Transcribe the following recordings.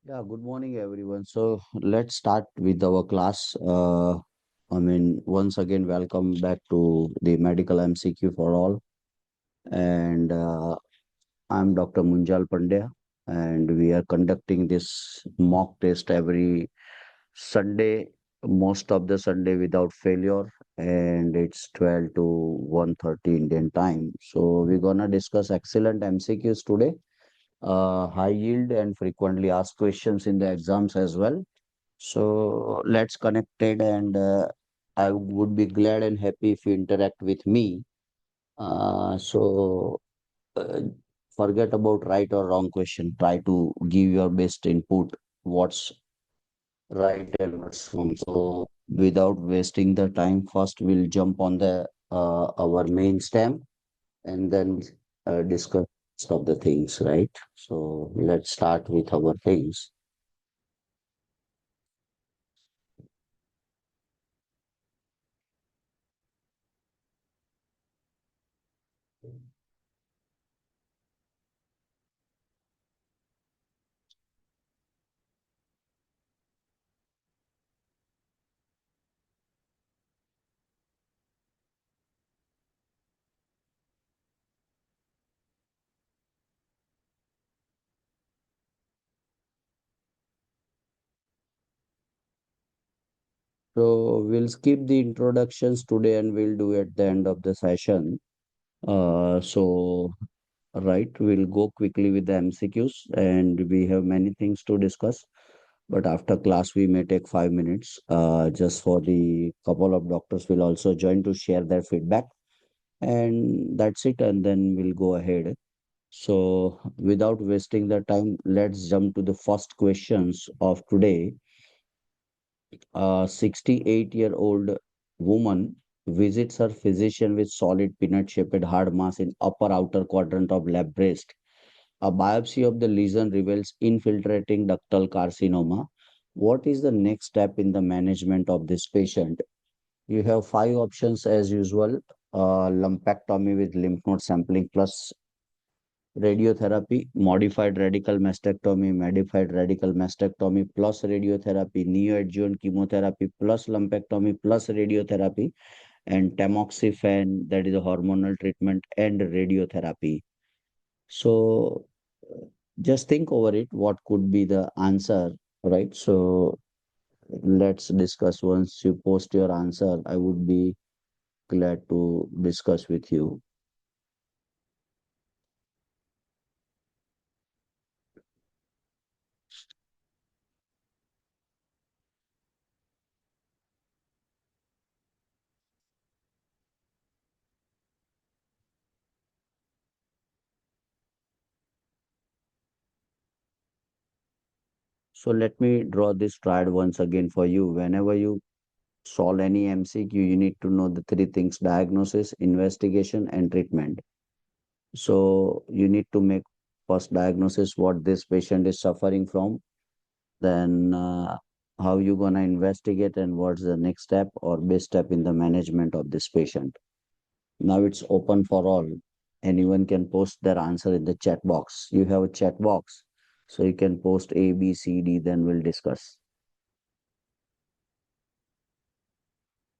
Yeah, good morning, everyone. So let's start with our class. Once again, welcome back to the medical MCQ for all. And I'm Dr. Munjal Pandya, and we are conducting this mock test every Sunday, most of the Sunday without failure. And it's 12 to 1:30 Indian time. So we're gonna discuss excellent MCQs today, high yield and frequently asked questions in the exams as well. So let's connect it, and I would be glad and happy if you interact with me. So uh, forget about right or wrong question. Try to give your best input. What's right and what's wrong. So without wasting the time, first we'll jump on the our main stem and then discuss of the things. Right. So let's start with our things. So we'll skip the introductions today and we'll do at the end of the session. So right, we'll go quickly with the MCQs and we have many things to discuss. But after class, we may take 5 minutes. Just for the couple of doctors will also join to share their feedback. And that's it. And then we'll go ahead. So without wasting the time, let's jump to the first questions of today. A 68-year-old woman visits her physician with solid peanut-shaped hard mass in upper outer quadrant of left breast. A biopsy of the lesion reveals infiltrating ductal carcinoma. What is the next step in the management of this patient? You have five options as usual. Lumpectomy with lymph node sampling plus radiotherapy, modified radical mastectomy plus radiotherapy, neoadjuvant chemotherapy plus lumpectomy plus radiotherapy, and tamoxifen, that is a hormonal treatment, and radiotherapy. So just think over it, what could be the answer, right? So let's discuss once you post your answer. I would be glad to discuss with you. So let me draw this triad once again for you. Whenever you solve any MCQ, you need to know the three things: diagnosis, investigation, and treatment. So you need to make first diagnosis what this patient is suffering from, then how you gonna investigate and what's the next step or best step in the management of this patient. Now it's open for all. Anyone can post their answer in the chat box. You have a chat box, so you can post A, B, C, D, then we'll discuss.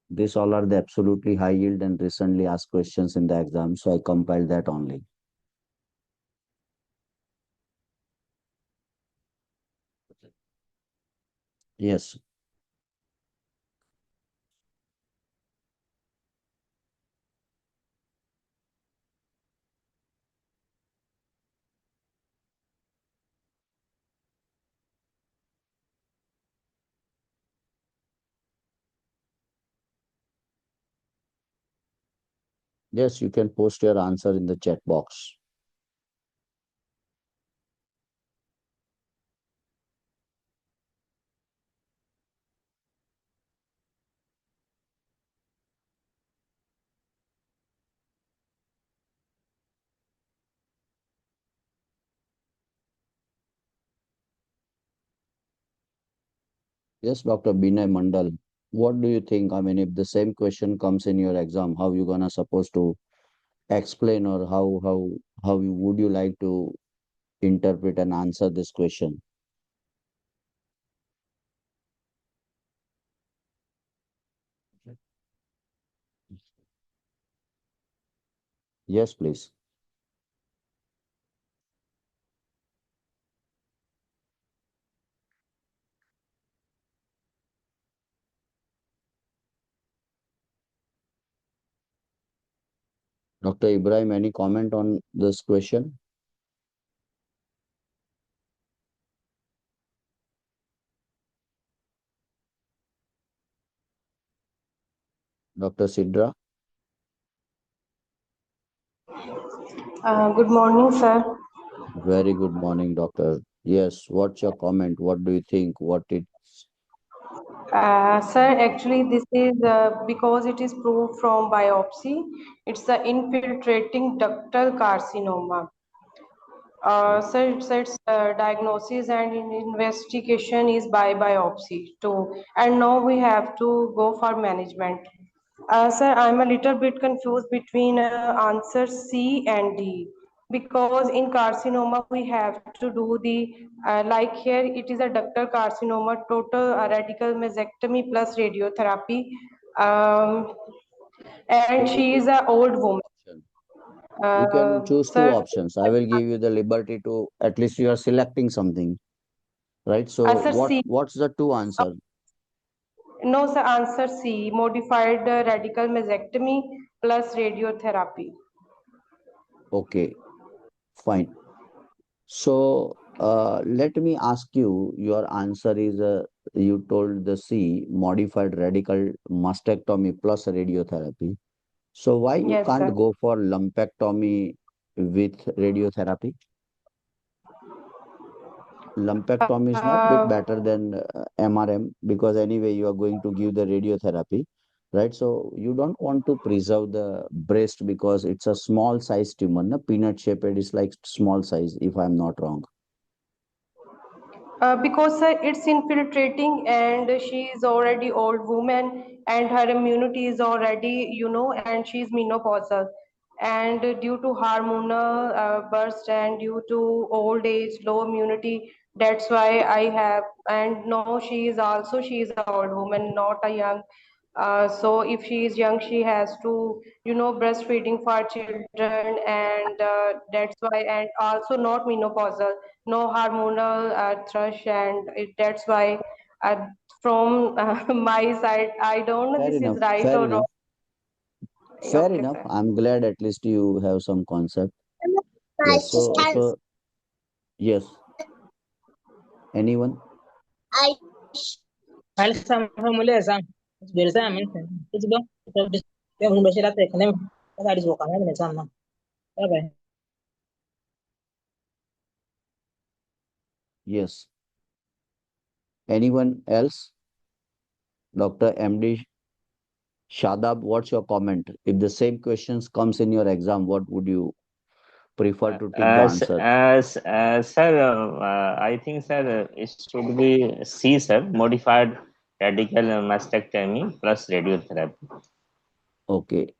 These all are the absolutely high yield and recently asked questions in the exam, so I compiled that only. Yes, yes, you can post your answer in the chat box. Yes, Dr. Binay Mandal, what do you think? I mean, if the same question comes in your exam, how you gonna supposed to explain, or how would you like to interpret and answer this question? Yes, please. Dr. Ibrahim, any comment on this question? Dr. Sidra? Good morning, sir. Very good morning, doctor. Yes, what's your comment? What do you think? What it Sir, actually, this is because it is proved from biopsy. It's the infiltrating ductal carcinoma. So its diagnosis and investigation is by biopsy too. And now we have to go for management. Sir, I'm a little bit confused between answers C and D because in carcinoma we have to do the like here it is a ductal carcinoma, total radical mastectomy plus radiotherapy, um, and you she is can an choose old two woman. options. You can choose two Sir, options. I will give you the liberty to at least you are selecting something, right? So answer C. what's the two answer? No, sir, answer C, modified radical mastectomy plus radiotherapy. Okay, fine. So let me ask you, your answer is you told the C, modified radical mastectomy plus radiotherapy. So why you Yes, can't sir. go for lumpectomy with radiotherapy? Lumpectomy is not bit Uh, better than MRM because anyway you are going to give the radiotherapy, right? So you don't want to preserve the breast because it's a small size tumor, na? Peanut shaped is like small size, if I'm not wrong. because it's infiltrating and she is already old woman and her immunity is already and she's menopausal and due to hormonal burst and due to old age low immunity, that's why I have. And no, she is an old woman, not a young. So if she is young, she has to, breastfeeding for children, and that's why, and also not menopausal, no hormonal thrush, and that's why. Uh, from my side, I don't know Fair this is enough, right fair or wrong. enough, fair Okay, enough. sir. I'm glad at least you have some concept. Yes, Nice chance. yes, anyone? Hal sama mulai sam. Biasa amin. Itu dong. Yang udah sih latih kan? Kita ada juga kan sama. Apa? Yes. Anyone else? Dr. MD Shadab, what's your comment? If the same questions comes in your exam, what would you prefer to take the answer? Sir, I think, sir, it should be C, sir, modified radical mastectomy plus radiotherapy. Okay,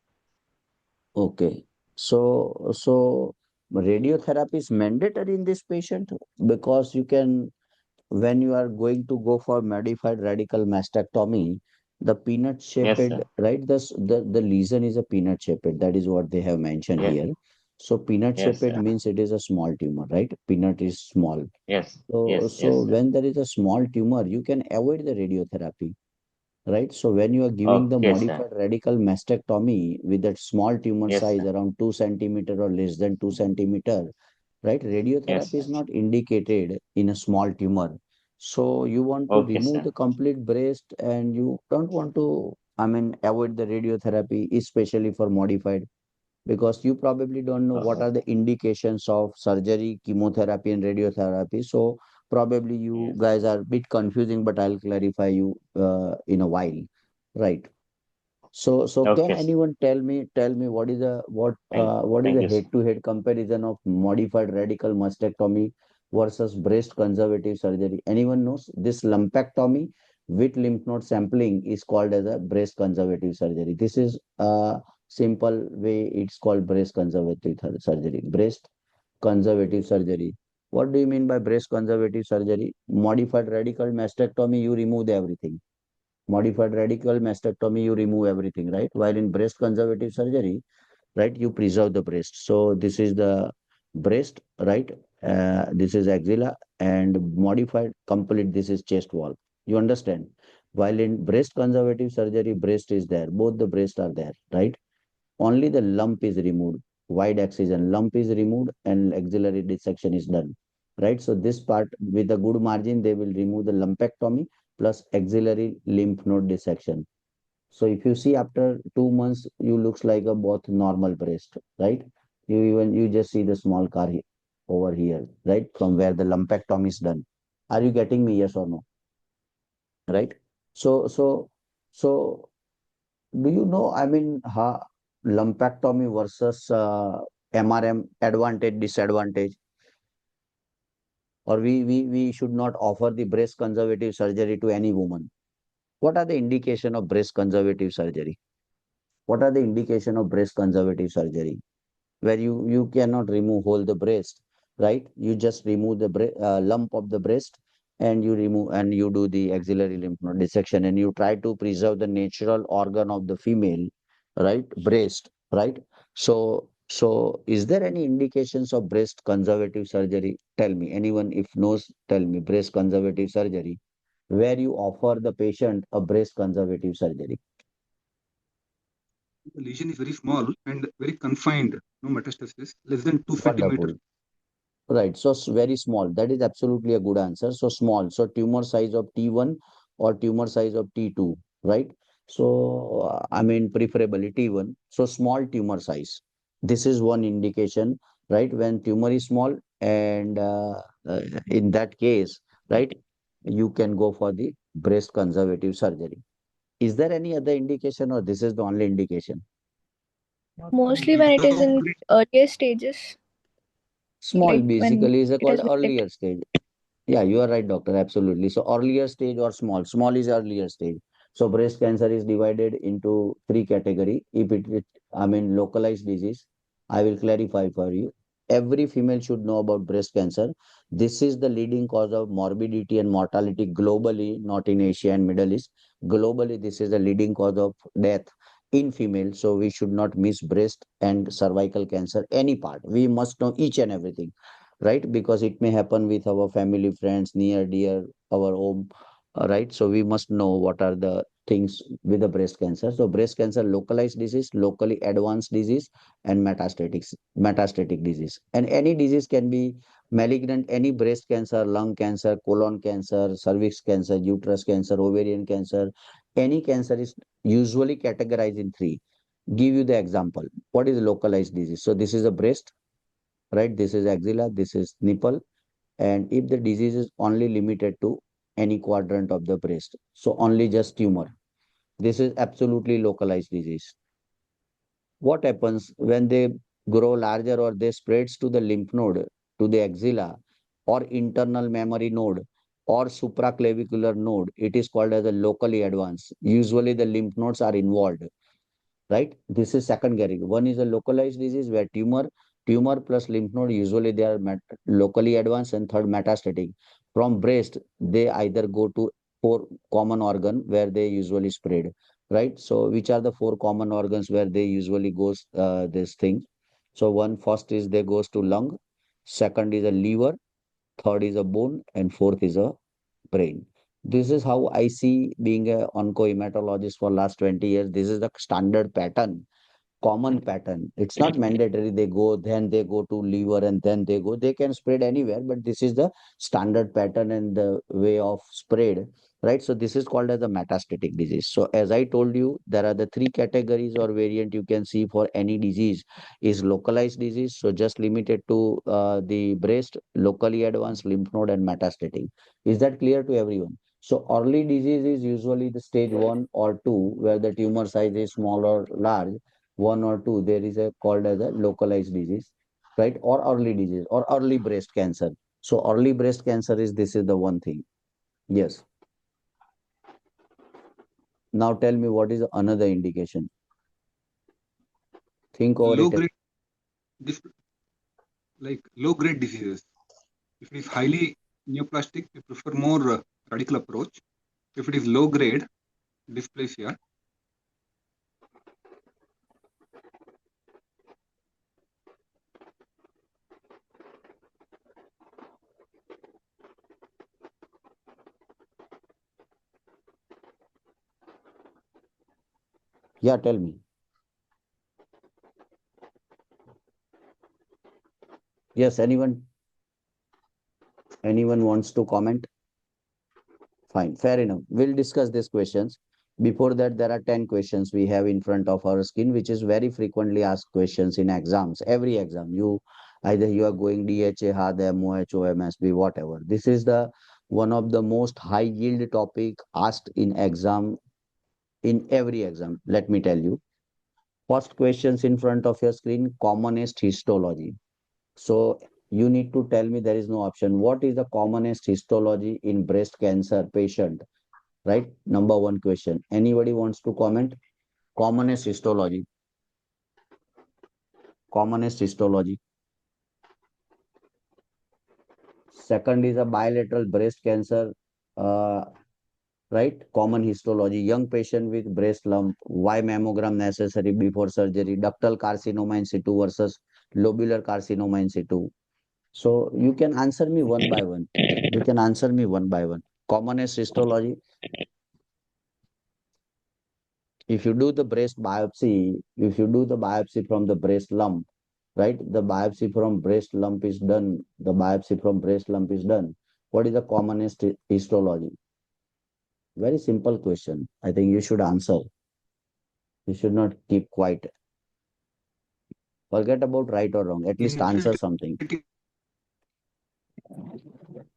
okay. So radiotherapy is mandatory in this patient because you can, when you are going to go for modified radical mastectomy, the peanut shaped, Yes, sir. right? The lesion is a peanut shaped. That is what they have mentioned Yes, here. So peanut yes, shaped sir. means it is a small tumor, right? Peanut is small. Yes, So, yes, yes, so sir. when there is a small tumor, you can avoid the radiotherapy, right? So when you are giving the Okay, sir. modified radical mastectomy with that small tumor Yes, size sir. around 2 centimeter or less than 2 centimeter, right? Yes, Radiotherapy sir. is not indicated in a small tumor. So you want to Okay, remove sir. the complete breast and you don't want to, I mean, avoid the radiotherapy, especially for modified, because you probably don't know what Oh, are the indications of surgery, chemotherapy, and radiotherapy. So probably you yes. guys are a bit confusing, but I'll clarify you in a while, right? So can Okay, sir. anyone tell me what is the what is Thank the you, sir. head-to-head comparison of modified radical mastectomy versus breast conservative surgery? Anyone knows this lumpectomy with lymph node sampling is called as a breast conservative surgery. This is a simple way it's called breast conservative surgery. Breast conservative surgery. What do you mean by breast conservative surgery? Modified radical mastectomy, you remove everything. Modified radical mastectomy, you remove everything, right? While in breast conservative surgery, right? You preserve the breast. So this is the breast, right? This is axilla, and modified complete, this is chest wall. You understand? While in breast conservative surgery, breast is there, both the breasts are there, right? Only the lump is removed, wide excision lump is removed, and axillary dissection is done, right? So this part with a good margin, they will remove the lumpectomy plus axillary lymph node dissection. So if you see after 2 months, you looks like a both normal breast, right? You just see the small car over here, right? From where the lumpectomy is done. Are you getting me? Yes or no? Right? So so so do you know? I mean, lumpectomy versus MRM advantage disadvantage, or we should not offer the breast conservative surgery to any woman. What are the indication of breast conservative surgery? What are the indication of breast conservative surgery? Where you cannot remove whole the breast, right? You just remove the lump of the breast, and you remove and you do the axillary lymph node dissection, and you try to preserve the natural organ of the female, right? Breast, right? So is there any indications of breast conservative surgery? Tell me, anyone if knows, tell me, breast conservative surgery where you offer the patient a breast conservative surgery. The lesion is very small and very confined, no metastasis, less than 2 centimeters. Wonderful. Right. So very small. That is absolutely a good answer. So small. So tumor size of T1 or tumor size of T2, right? So I mean preferably T1. So small tumor size. This is one indication, right? When tumor is small, and in that case, right, you can go for the breast conservative surgery. Is there any other indication, or this is the only indication? Mostly when it is in earlier stages, Small like when basically is a it called has been earlier detected. stage. Yeah, you are right, doctor. Absolutely. So earlier stage or small. Small is earlier stage. So breast cancer is divided into three category. If I mean, localized disease, I will clarify for you. Every female should know about breast cancer. This is the leading cause of morbidity and mortality globally, not in Asia and Middle East. Globally, this is the leading cause of death in female. So we should not miss breast and cervical cancer, any part. We must know each and everything, right? Because it may happen with our family, friends, near, dear, our home, right? So we must know what are the things with the breast cancer. So breast cancer, localized disease, locally advanced disease, and metastatic disease. And any disease can be malignant, any breast cancer, lung cancer, colon cancer, cervix cancer, uterus cancer, ovarian cancer, any cancer is usually categorized in three. Give you the example. What is localized disease? So this is a breast, right? This is axilla, this is nipple, and if the disease is only limited to any quadrant of the breast, so only just tumor, this is absolutely localized disease. What happens when they grow larger or they spreads to the lymph node, to the axilla, or internal mammary node, or supraclavicular node? It is called as a locally advanced. Usually the lymph nodes are involved, right? This is second category. One is a localized disease where tumor plus lymph node, usually they are locally advanced, and third metastatic. From breast, they either go to four common organ where they usually spread, right? So which are the four common organs where they usually goes this thing? So one first is they goes to lung, second is a liver, third is a bone, and fourth is a brain. This is how I see, being a oncohematologist for last 20 years. This is the standard pattern, common pattern. It's not mandatory they go, then they go to liver, and then they go. They can spread anywhere, but this is the standard pattern and the way of spread, right? So this is called as a metastatic disease. So as I told you, there are the three categories or variant you can see for any disease is localized disease. So just limited to the breast, locally advanced, lymph node, and metastatic. Is that clear to everyone? So early disease is usually the stage 1 or 2, where the tumor size is small or large. 1 or 2, there is a called as a localized disease, right? Or early disease or early breast cancer. So early breast cancer is, this is the one thing. Yes. Now tell me, what is another indication? Think over Low it. grade, like low grade diseases. If it is highly neoplastic, we prefer more radical approach. If it is low grade dysplasia, Yeah, tell me. Yes, anyone wants to comment? Fine, fair enough. We'll discuss these questions. Before that, there are 10 questions we have in front of our screen, which is very frequently asked questions in exams. Every exam, either you are going DHA, HAD, MOH, OMSB, whatever. This is the one of the most high yield topic asked in exam, in every exam. Let me tell you. First questions in front of your screen, commonest histology. So you need to tell me, there is no option. What is the commonest histology in breast cancer patient? Right? Number one question. Anybody wants to comment? Commonest histology. Commonest histology. Second is a bilateral breast cancer. Uh, right? Common histology. Young patient with breast lump. Why mammogram necessary before surgery? Ductal carcinoma in situ versus lobular carcinoma in situ. So you can answer me one by one. You can answer me one by one. Commonest histology. If you do the breast biopsy, if you do the biopsy from the breast lump, right? The biopsy from breast lump is done. The biopsy from breast lump is done. What is the commonest histology? Very simple question. I think you should answer. You should not keep quiet. Forget about right or wrong. At least answer something. Infiltrating,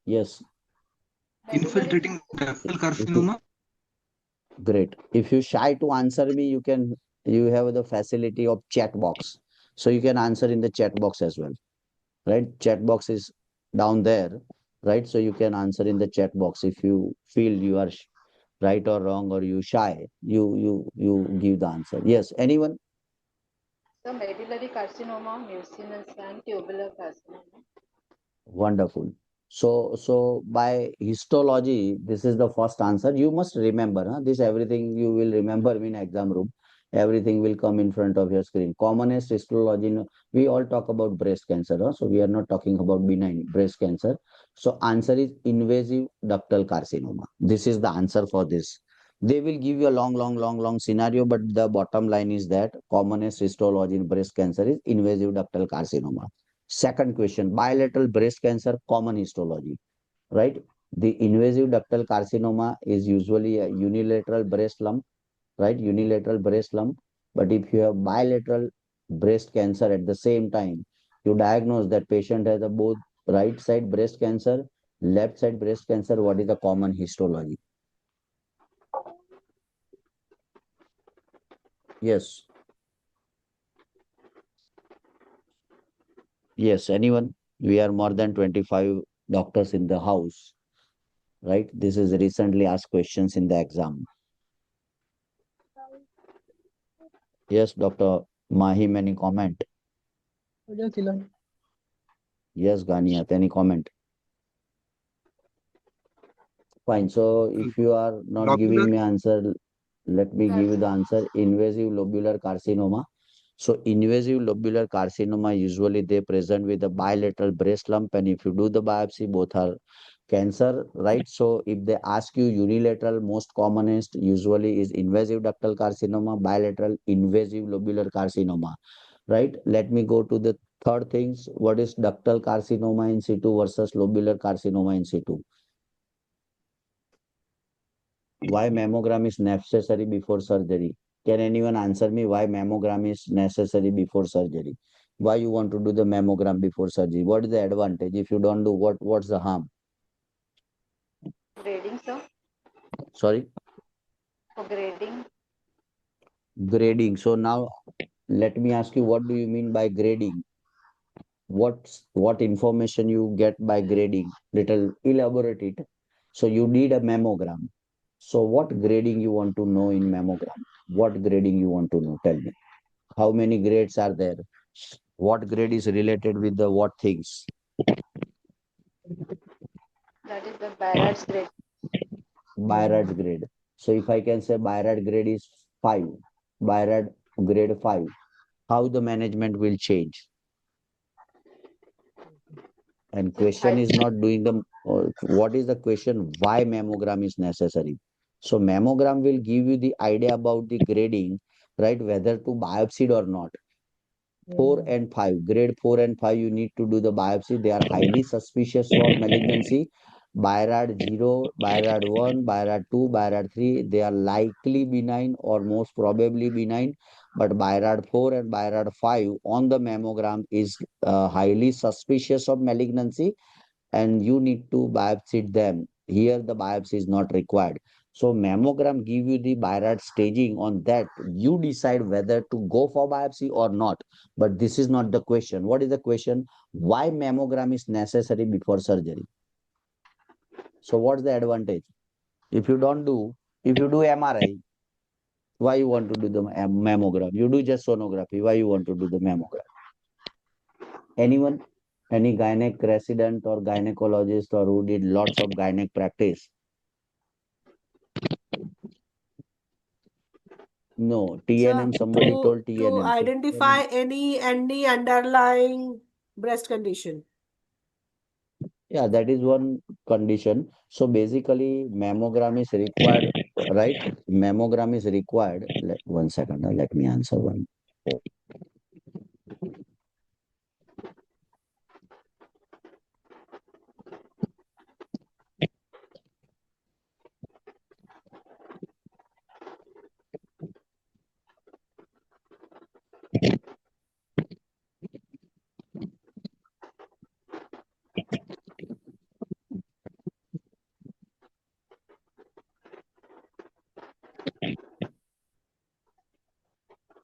Yes. infiltrating ductal carcinoma. Great. If you shy to answer me, you have the facility of chat box. So you can answer in the chat box as well. Right? Chat box is down there. Right? So you can answer in the chat box if you feel you are right or wrong or you shy. You give the answer. Yes. Anyone? The medullary carcinoma, mucinous, and tubular carcinoma. Wonderful. So by histology, this is the first answer. You must remember, huh? This everything you will remember in exam room. Everything will come in front of your screen. Commonest histology, we all talk about breast cancer, huh? So we are not talking about benign breast cancer. So answer is invasive ductal carcinoma. This is the answer for this. They will give you a long scenario, but the bottom line is that commonest histology in breast cancer is invasive ductal carcinoma. Second question, bilateral breast cancer, common histology, right? The invasive ductal carcinoma is usually a unilateral breast lump, right? Unilateral breast lump. But if you have bilateral breast cancer at the same time, you diagnose that patient has a both right side breast cancer, left side breast cancer. What is the common histology? Yes. Yes. Anyone? We are more than 25 doctors in the house, right? This is recently asked questions in the exam. Yes, Dr. Mahim, any comment? Yes, Ganiyat, any comment? Fine. So if you are not Lobular, giving me answer, let me give you the answer. Invasive lobular carcinoma. So invasive lobular carcinoma, usually they present with a bilateral breast lump, and if you do the biopsy, both are cancer, right? So if they ask you unilateral, most commonest usually is invasive ductal carcinoma, bilateral invasive lobular carcinoma, right? Let me go to the third things. What is ductal carcinoma in situ versus lobular carcinoma in situ? Why mammogram is necessary before surgery? Can anyone answer me why mammogram is necessary before surgery? Why you want to do the mammogram before surgery? What is the advantage? If you don't do, what's the harm? Grading, sir. Sorry, For grading, grading. So now let me ask you, what do you mean by grading? What information you get by grading? Little elaborate it. So you need a mammogram. So what grading you want to know in mammogram? What grading you want to know? Tell me. How many grades are there? What grade is related with the what things? that is the Barrett's grade. Byrad's grade. So if I can say Byrad grade is 5, Byrad grade 5, how the management will change? And So question is not doing the, what is the question? Why mammogram is necessary? So mammogram will give you the idea about the grading, right? Whether to biopsy or not. 4 and 5, grade 4 and 5, you need to do the biopsy. They are highly suspicious for malignancy. BIRAD 0, BIRAD 1, BIRAD 2, BIRAD 3, they are likely benign or most probably benign. But BIRAD 4 and BIRAD 5 on the mammogram is highly suspicious of malignancy, and you need to biopsy them. Here the biopsy is not required. So mammogram give you the BIRAD staging. On that you decide whether to go for biopsy or not. But this is not the question. What is the question? Why mammogram is necessary before surgery? So what's the advantage? If you don't do, if you do MRI, why you want to do the mammogram? You do just sonography. Why you want to do the mammogram? Anyone? Any gynec resident or gynecologist or who did lots of gynec practice? No, Sir, TNM, somebody told to TNM. So identify any underlying breast condition. yeah, that is one condition. So basically, mammogram is required, right? Mammogram is required. One second, let me answer one.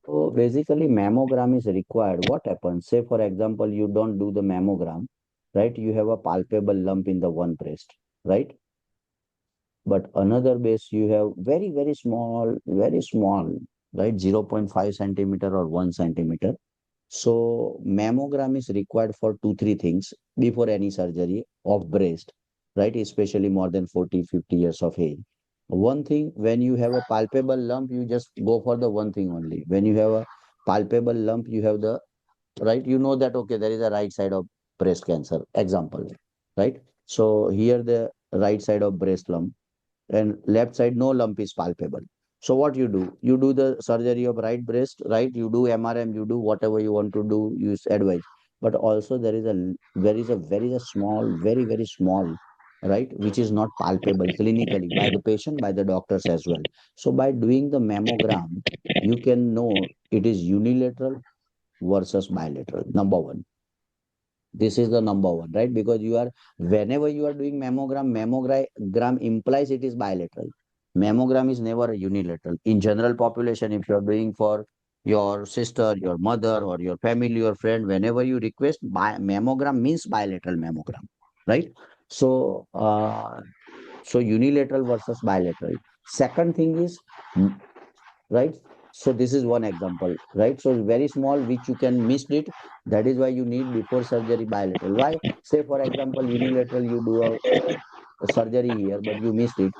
So basically, mammogram is required. What happens? Say, for example, you don't do the mammogram, right? You have a palpable lump in the one breast, right? But another base, you have very small, right? 0.5 centimeter or 1 centimeter. So mammogram is required for two, three things before any surgery of breast, right? Especially more than 40, 50 years of age. One thing, when you have a palpable lump, you just go for the one thing only. When you have a palpable lump, you have the, right? You know that, okay, there is a right side of breast cancer, example, right? So here the right side of breast lump and left side no lump is palpable. So what you do? You do the surgery of right breast, right? You do MRM, you do whatever you want to do, you advise. But also there is a small, very small, right, which is not palpable clinically by the patient, by the doctors as well. So by doing the mammogram, you can know it is unilateral versus bilateral. Number one. This is the number one, right? Because whenever you are doing mammogram implies it is bilateral. Mammogram is never unilateral. In general population, if you are doing for your sister, your mother, or your family or friend, whenever you request, mammogram means bilateral mammogram, right? So, so unilateral versus bilateral. Second thing is, right? So this is one example, right? So very small, which you can miss it. That is why you need before surgery bilateral. Why? Say for example, unilateral, you do a surgery here, but you missed it.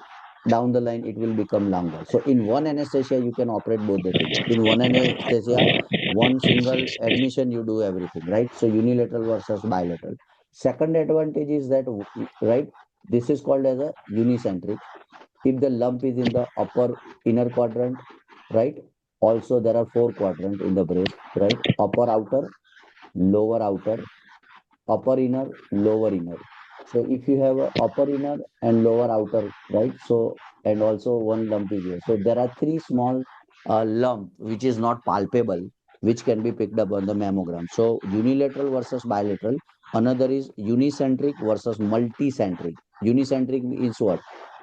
Down the line, it will become longer. So in one anesthesia, you can operate both the things. In one anesthesia, one single admission, you do everything, right? So unilateral versus bilateral. Second advantage is that, right? This is called as a unicentric. If the lump is in the upper inner quadrant, right? Also, there are four quadrant in the breast, right? Upper outer, lower outer, upper inner, lower inner. So if you have a upper inner and lower outer, right? So and also one lump is here. So there are three small lump which is not palpable, which can be picked up on the mammogram. So unilateral versus bilateral. Another is unicentric versus multicentric. Unicentric means what?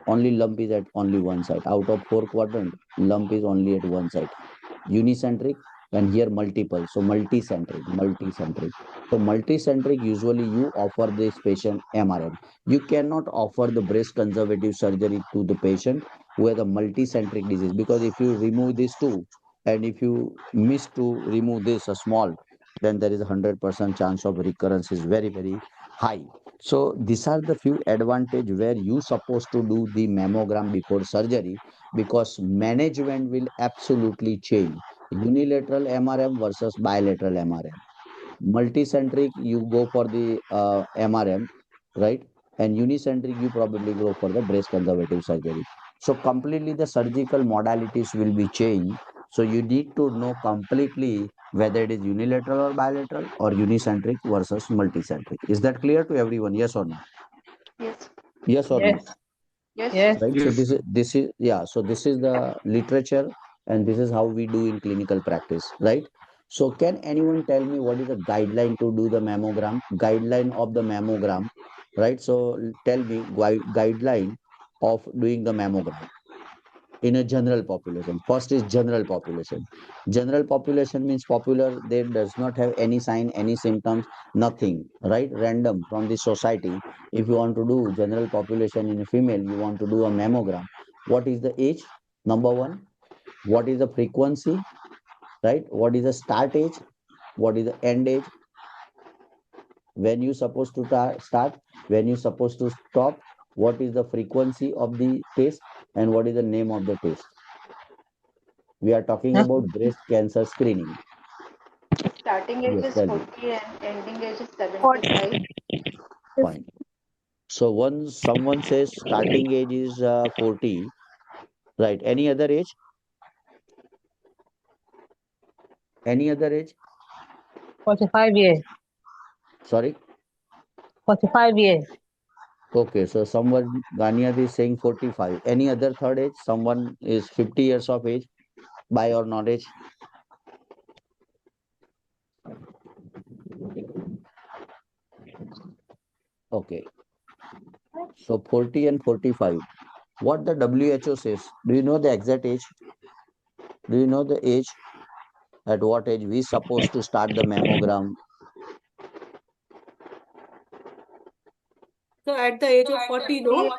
Only lump is at only one side. Out of four quadrant, lump is only at one side. Unicentric, and here multiple. So multicentric. So multicentric, usually you offer this patient MRM. You cannot offer the breast conservative surgery to the patient who has a multicentric disease, because if you remove these two and if you miss to remove this a small, then there is a 100% chance of recurrence is very high. So these are the few advantage where you supposed to do the mammogram before surgery, because management will absolutely change. Unilateral MRM versus bilateral MRM. Multicentric, you go for the MRM, right? And unicentric, you probably go for the breast conservative surgery. So completely the surgical modalities will be changed. So you need to know completely whether it is unilateral or bilateral or unicentric versus multicentric. Is that clear to everyone? Yes or no? Yes. Yes or no? Yes. Yes. Yes. Right. So Yes. this is yeah. So this is the literature, and this is how we do in clinical practice, right? So can anyone tell me what is the guideline to do the mammogram? Guideline of the mammogram, right? So tell me guideline of doing the mammogram in a general population. First is general population. General population means popular, they does not have any sign, any symptoms, nothing, right? Random from the society. If you want to do general population in a female, you want to do a mammogram. What is the age? Number one. What is the frequency? Right? What is the start age? What is the end age? When you supposed to start? When you supposed to stop? What is the frequency of the test? And what is the name of the test? We are talking Huh? about breast cancer screening. Starting age Yes, is tell me. 40 and ending age is What 75. Fine. So once someone says starting age is 40, right? Any other age? Any other age? 45 years. Sorry. 45 years. Okay, so someone Ganyad is saying 45. Any other third age? Someone is 50 years of age by your knowledge. Okay. So 40 and 45. What the WHO says? Do you know the exact age? Do you know the age? At what age we supposed to start the mammogram? So at the age of 40, 30 no? years.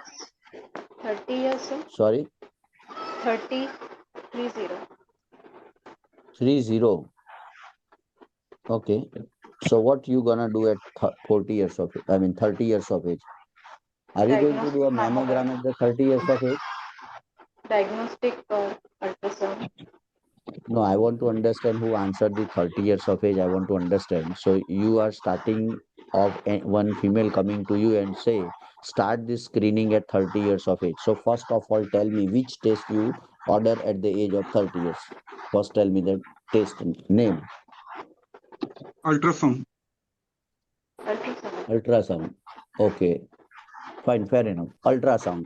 30 years, sir. Sorry, 30, 30. 30. Okay. So what you gonna do at 40 years of age? I mean 30 years of age? Are you going to do Diagnostic a mammogram mammogram. at the 30 years of age? Diagnostic or ultrasound. No, I want to understand who answered the 30 years of age. I want to understand. So you are starting of one female coming to you and say, start this screening at 30 years of age. So first of all, tell me which test you order at the age of 30 years. First tell me the test name. Ultrasound. Ultrasound. Ultrasound. Okay, fine, fair enough. Ultrasound.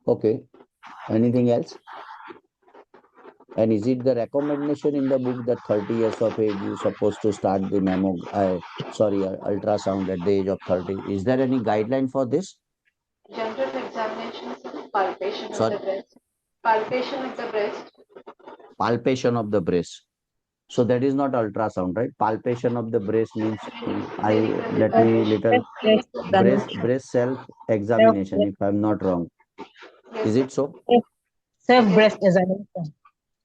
Okay. Anything else? And is it the recommendation in the book that 30 years of age you supposed to start the ultrasound at the age of 30? Is there any guideline for this? General examination, sir. Palpation of the Sorry, breast. Palpation of the breast. palpation of the breast. So that is not ultrasound, right? Palpation of the breast means I Clinical let Self, me examination. little breast examination. breast self Self, examination if I'm not wrong. Yes, Is sir. it so? self Yes, breast examination.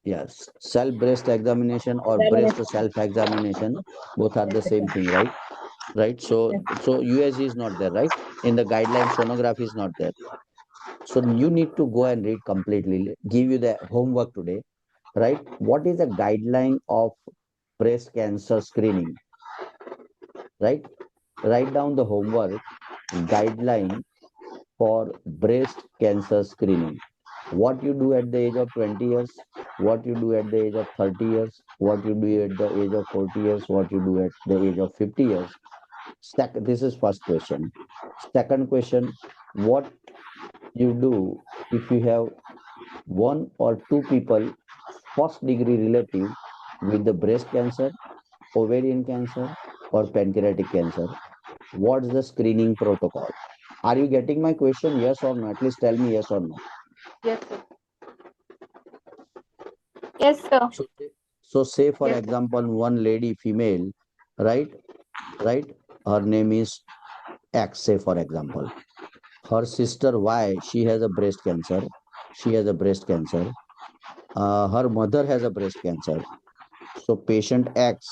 Yes. Self breast examination or breast Examination. self examination, both are the Yes, same thing, right? Right. yes. So USG is not there, right? In the guideline, sonography is not there. So you need to go and read completely. Give you the homework today, right? What is the guideline of breast cancer screening, right? Write down the homework guideline for breast cancer screening. What you do at the age of 20 years, what you do at the age of 30 years, what you do at the age of 40 years, what you do at the age of 50 years. This is first question. Second question, what you do if you have one or two people first degree relative with the breast cancer, ovarian cancer, or pancreatic cancer? What's the screening protocol? Are you getting my question? Yes or no? At least tell me yes or no. yes, sir. Yes, sir. So, so say for Yes, sir. example, one lady, female, right? Right? Her name is X, say for example. Her sister Y, she has a breast cancer. She has a breast cancer. Her mother has a breast cancer. So patient X,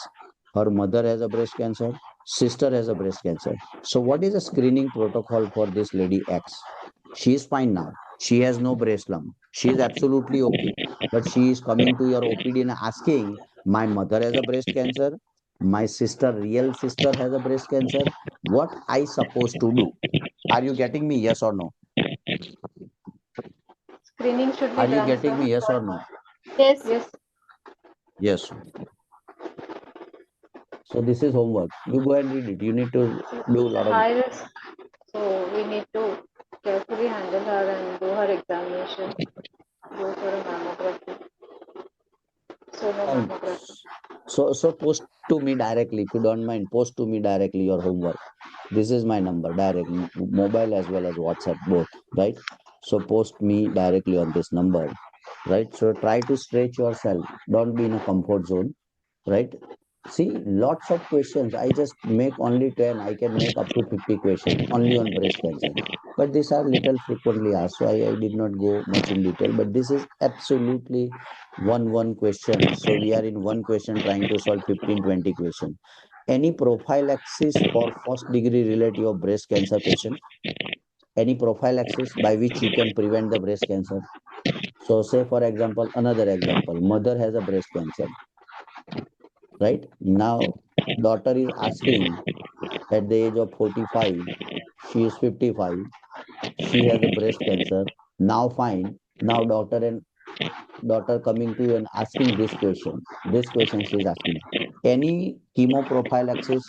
her mother has a breast cancer, sister has a breast cancer. So what is the screening protocol for this lady X? She is fine now. She has no breast lump. She is absolutely okay. But she is coming to your OPD and asking, my mother has a breast cancer, my sister, real sister has a breast cancer. What I supposed to do? Are you getting me? Yes or no? Screening should be Are you done, getting sir. me? Yes or no? Yes. Yes. Yes. So this is homework. You go and read it. You need to do a lot of. High risk. So we need to carefully handle her and do her examination. Go for a mammography. Fine. Sonomamography. So post to me directly if you don't mind. Post to me directly your homework. This is my number, direct mobile as well as WhatsApp, both, right? So post me directly on this number, right? So try to stretch yourself. Don't be in a comfort zone, right? See, lots of questions. I just make only 10. I can make up to 50 questions only on breast cancer. But these are little frequently asked. So I did not go much in detail. But this is absolutely one question. So we are in one question trying to solve 15-20 questions. Any prophylaxis for first degree relative of breast cancer patient? Any prophylaxis by which you can prevent the breast cancer? So say for example, another example, mother has a breast cancer, right? Now daughter is asking at the age of 45, she is 55, she has a breast cancer. Now fine, now daughter coming to you and asking this question. This question she is asking. Any chemoprophylaxis,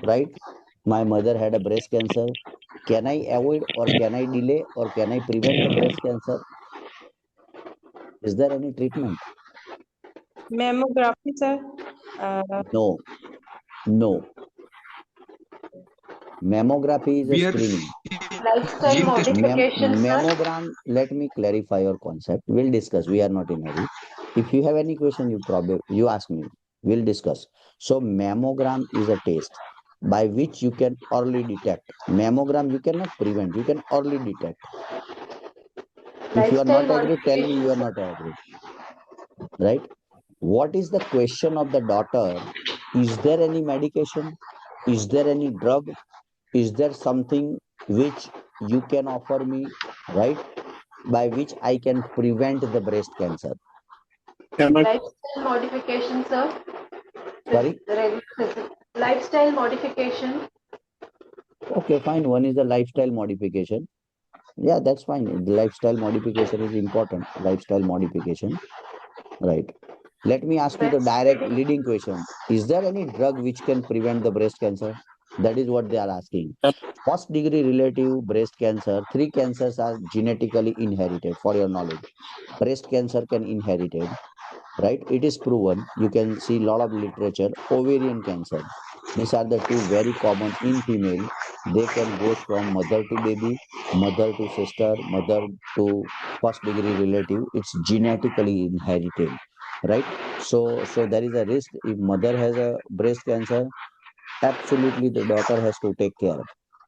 right? My mother had a breast cancer. Can I avoid or can I delay or can I prevent the breast cancer? Is there any treatment? Mammography, sir. Uh, No, no. Mammography is a We are screening. seeing Lifestyle gene testing. modification, sir. Mammogram, let me clarify your concept. We'll discuss. We are not in a hurry. If you have any question, you ask me. We'll discuss. So mammogram is a test by which you can early detect. Mammogram you cannot prevent. You can early detect. If you are Lifestyle not agreed, tell me modification, you are sir. not agreed. Right? What is the question of the daughter? Is there any medication? Is there any drug? Is there something which you can offer me? Right? By which I can prevent the breast cancer. Lifestyle modification, sir. Sorry? Lifestyle modification. Okay, fine. One is the lifestyle modification. Yeah, that's fine. The lifestyle modification is important. Lifestyle modification. Right. Let me ask you the direct Breastfeeding. leading question. Is there any drug which can prevent the breast cancer? That is what they are asking. First degree relative breast cancer, three cancers are genetically inherited for your knowledge. Breast cancer can inherited, right? It is proven. You can see a lot of literature. Ovarian cancer. These are the two very common in female. They can goes from mother to baby, mother to sister, mother to first degree relative. It's genetically inherited, right? So there is a risk if mother has a breast cancer. Absolutely, the daughter has to take care.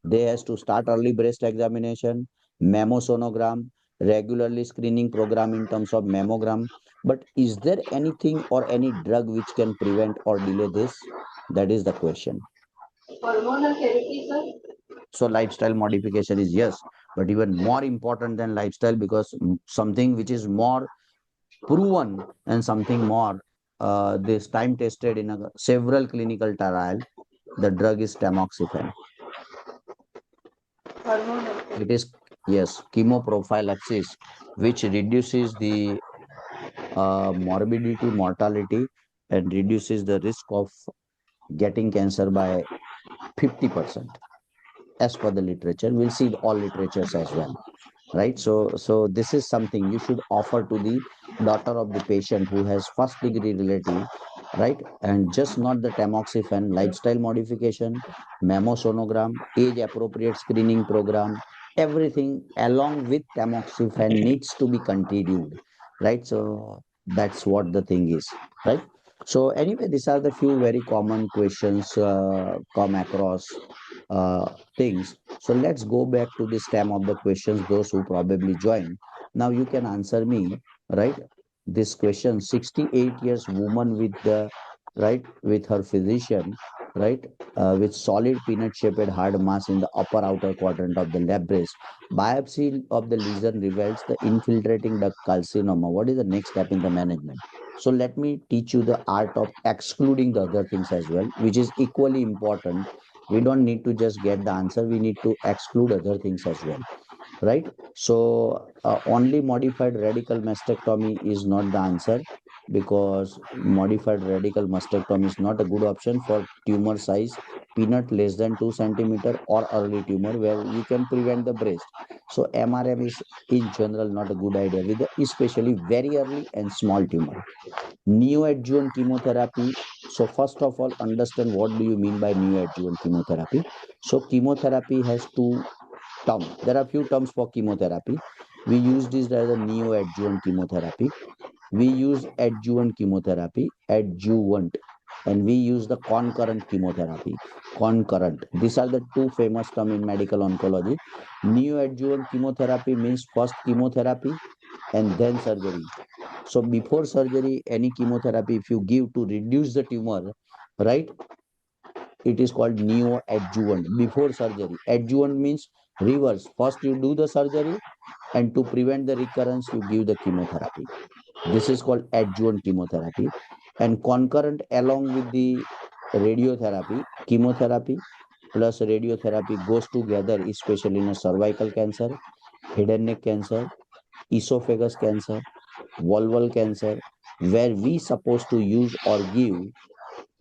They has to start early breast examination, mammosonogram, regularly screening program in terms of mammogram. But is there anything or any drug which can prevent or delay this? That is the question. Hormonal therapy, sir. So lifestyle modification is yes, but even more important than lifestyle because something which is more proven and something more this time tested in several clinical trial. The drug is tamoxifen. Hormonal It therapy. is, yes, chemoprophylaxis, which reduces the morbidity, mortality, and reduces the risk of getting cancer by 50%. As per the literature, we'll see all literatures as well. Right, so this is something you should offer to the daughter of the patient who has first degree relative, right? And just not the tamoxifen, lifestyle modification, mammosonogram, age appropriate screening program, everything along with tamoxifen needs to be continued, right? So that's what the thing is, right? So anyway, these are the few very common questions come across things. So let's go back to the stem of the questions, those who probably joined. Now you can answer me, right? This question, 68 years woman with the, right, with her physician, right, with solid peanut shaped hard mass in the upper outer quadrant of the left breast. Biopsy of the lesion reveals the infiltrating duct carcinoma. What is the next step in the management? So let me teach you the art of excluding the other things as well, which is equally important. We don't need to just get the answer, we need to exclude other things as well. right? So only modified radical mastectomy is not the answer, because modified radical mastectomy is not a good option for tumor size peanut less than 2 centimeter or early tumor where you can prevent the breast. So MRM is in general not a good idea with especially very early and small tumor. Neoadjuvant chemotherapy. So first of all, understand what do you mean by neoadjuvant chemotherapy. So chemotherapy has two term. There are few terms for chemotherapy. We use this as a neoadjuvant chemotherapy. We use adjuvant chemotherapy, adjuvant, and we use the concurrent chemotherapy, concurrent. These are the two famous term in medical oncology. Neoadjuvant chemotherapy means first chemotherapy and then surgery. So before surgery, any chemotherapy if you give to reduce the tumor, right? It is called neoadjuvant before surgery. Adjuvant means reverse. First you do the surgery, and to prevent the recurrence, you give the chemotherapy. This is called adjuvant chemotherapy. And concurrent along with the radiotherapy, chemotherapy plus radiotherapy goes together, especially in a cervical cancer, head and neck cancer, esophagus cancer, vulval cancer, where we supposed to use or give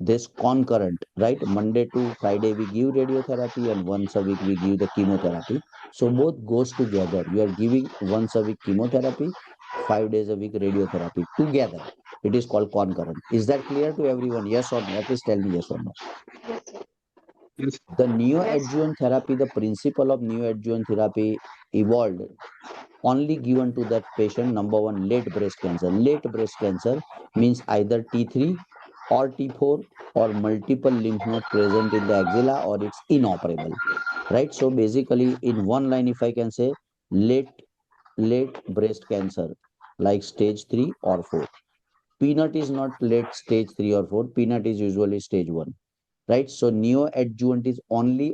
this concurrent, right? Monday to Friday we give radiotherapy and once a week we give the chemotherapy. So both goes together. You are giving once a week chemotherapy, 5 days a week radiotherapy together. It is called concurrent. Is that clear to everyone? Yes or no? At least tell me yes or no. Yes, sir. Yes. The Yes. neoadjuvant therapy, the principle of neoadjuvant therapy evolved only given to that patient. Number one, late breast cancer. Late breast cancer means either T3 or T4 or multiple lymph nodes present in the axilla or it's inoperable, right? So basically in one line if I can say, late breast cancer like stage 3 or 4. Peanut is not late stage 3 or 4. Peanut is usually stage 1, right? So neoadjuvant is only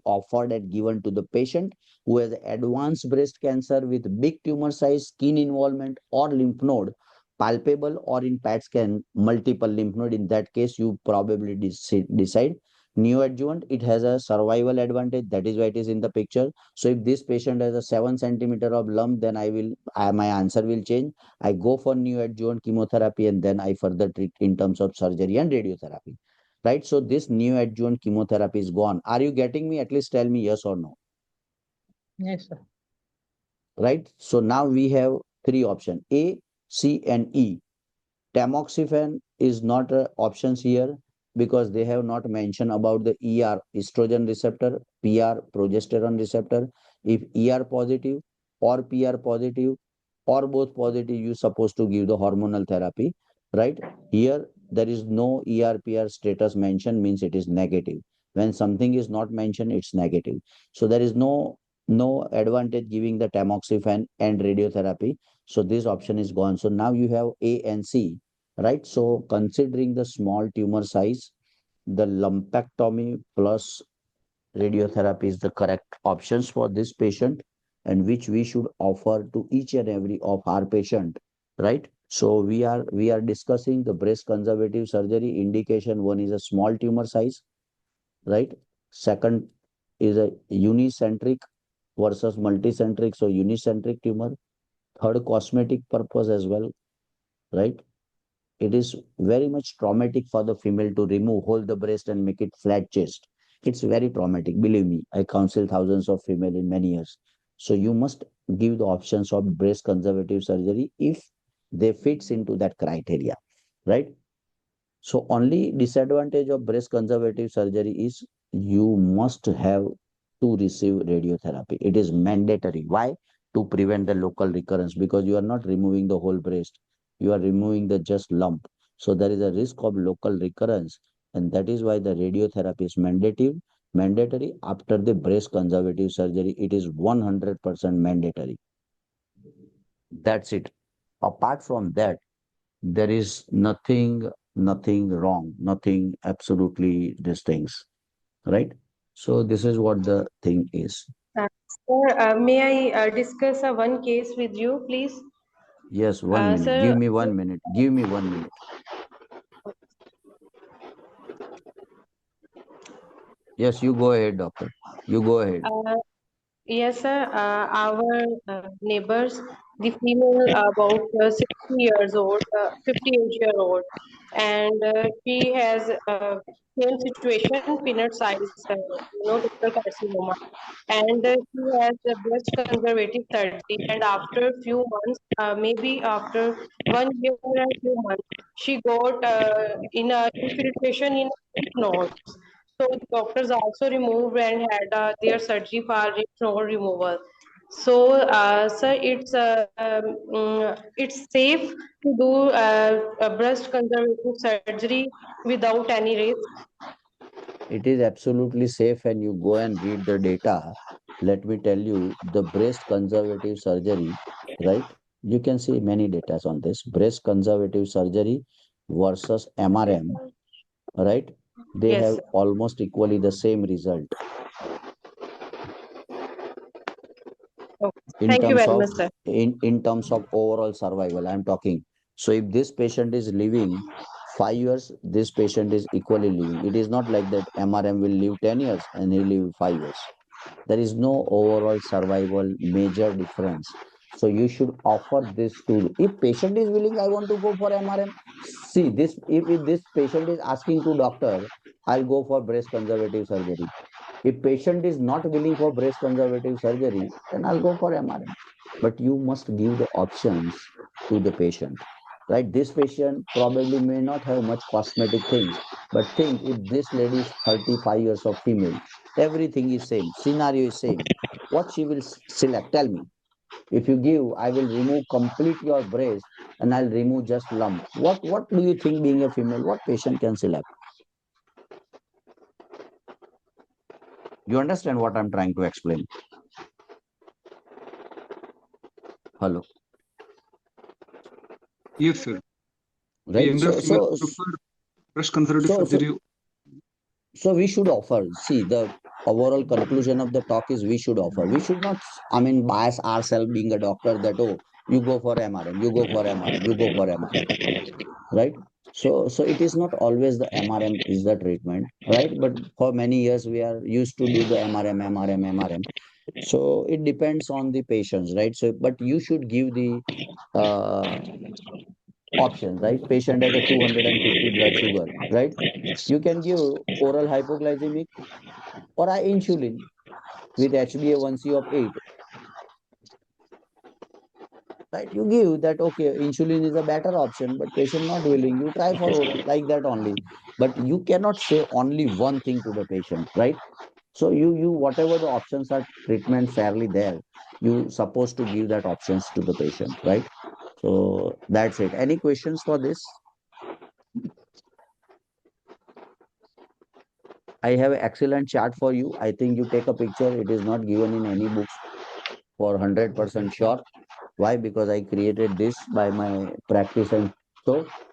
offered and given to the patient who has advanced breast cancer with big tumor size, skin involvement, or lymph node palpable, or in PET scan multiple lymph node. In that case, you probably decide neoadjuvant. It has a survival advantage. That is why it is in the picture. So if this patient has a 7 centimeter of lump, then my answer will change. I go for neoadjuvant chemotherapy and then I further treat in terms of surgery and radiotherapy, right? So this neoadjuvant chemotherapy is gone. Are you getting me? At least tell me yes or no, Yes, sir. right? So now we have three options, A, C, and E. Tamoxifen is not options here because they have not mentioned about the ER, estrogen receptor, PR, progesterone receptor. If ER positive or PR positive or both positive, you supposed to give the hormonal therapy, right? Here there is no ER, PR status mentioned, means it is negative. When something is not mentioned, it's negative. So there is no advantage giving the tamoxifen and radiotherapy. So this option is gone. So now you have A and C, right? So considering the small tumor size, the lumpectomy plus radiotherapy is the correct options for this patient, and which we should offer to each and every of our patient, right? So we are discussing the breast conservative surgery indication. One is a small tumor size, right? Second is a unicentric versus multicentric. So unicentric tumor. Third, cosmetic purpose as well, right? It is very much traumatic for the female to remove whole the breast and make it flat chest. It's very traumatic. Believe me, I counsel thousands of female in many years. So you must give the options of breast conservative surgery if they fits into that criteria, right? So only disadvantage of breast conservative surgery is you must have to receive radiotherapy. It is mandatory. Why? To prevent the local recurrence, because you are not removing the whole breast. You are removing the just lump. So there is a risk of local recurrence, and that is why the radiotherapy is mandatory after the breast conservative surgery. It is 100% mandatory. That's it. Apart from that, there is nothing wrong, nothing absolutely these things, right? So this is what the thing is. Sir, may I discuss one case with you, please? Yes, 1 minute, give Sir, me 1 minute, give me 1 minute. Yes, you go ahead, doctor, you go ahead. uh, Yes, sir. Our neighbors, the female about 60 years old, 58-year-old, and she has same situation, peanut size, ductal carcinoma, and she has a breast conservative surgery. And after few months, maybe after 1 year and few months, she got in a infiltration in lymph nodes. So the doctors also removed and had their surgery for lymph node removal. So, sir, it's safe to do a breast conservative surgery without any risk. It is absolutely safe, and you go and read the data. Let me tell you, the breast conservative surgery, right? You can see many data on this. Breast conservative surgery versus MRM, right? They Yes, have sir. almost equally the same result Okay. in Thank you terms very of much, sir. overall survival. I'm talking. So if this patient is living 5 years, this patient is equally living. It is not like that MRM will live 10 years and he live 5 years. There is no overall survival major difference. So you should offer this to, if patient is willing, I want to go for MRM. See this, if this patient is asking to doctor, I'll go for breast conservative surgery. If patient is not willing for breast conservative surgery, then I'll go for MRM. But you must give the options to the patient, right? This patient probably may not have much cosmetic things, but think if this lady is 35 years of female, everything is same, scenario is same. What she will select? Tell me. If you give, I will remove complete your breast and I'll remove just lump. What do you think being a female? What patient can select? You understand what I'm trying to explain? Hello. Yes, sir. The Right? younger female prefer breast conservative So, so, surgery. so we should offer. See, the overall conclusion of the talk is we should offer. We should not, I mean, bias ourselves being a doctor that, oh, you go for MRM, you go for MRM, you go for MRM, right? So it is not always the MRM is the treatment, right? But for many years we are used to do the MRM, MRM, MRM. So it depends on the patients, right? So, but you should give the uh, options, right? Patient has a 250 blood sugar, right? You can give oral hypoglycemic or a insulin with HbA1c of 8, right? You give that, okay, insulin is a better option, but patient not willing, you try for oral, like that only. But you cannot say only one thing to the patient, right? So you whatever the options are treatment fairly there, you supposed to give that options to the patient, right? So that's it. Any questions for this? I have an excellent chart for you. I think you take a picture. It is not given in any books for 100% sure. Why? Because I created this by my practice and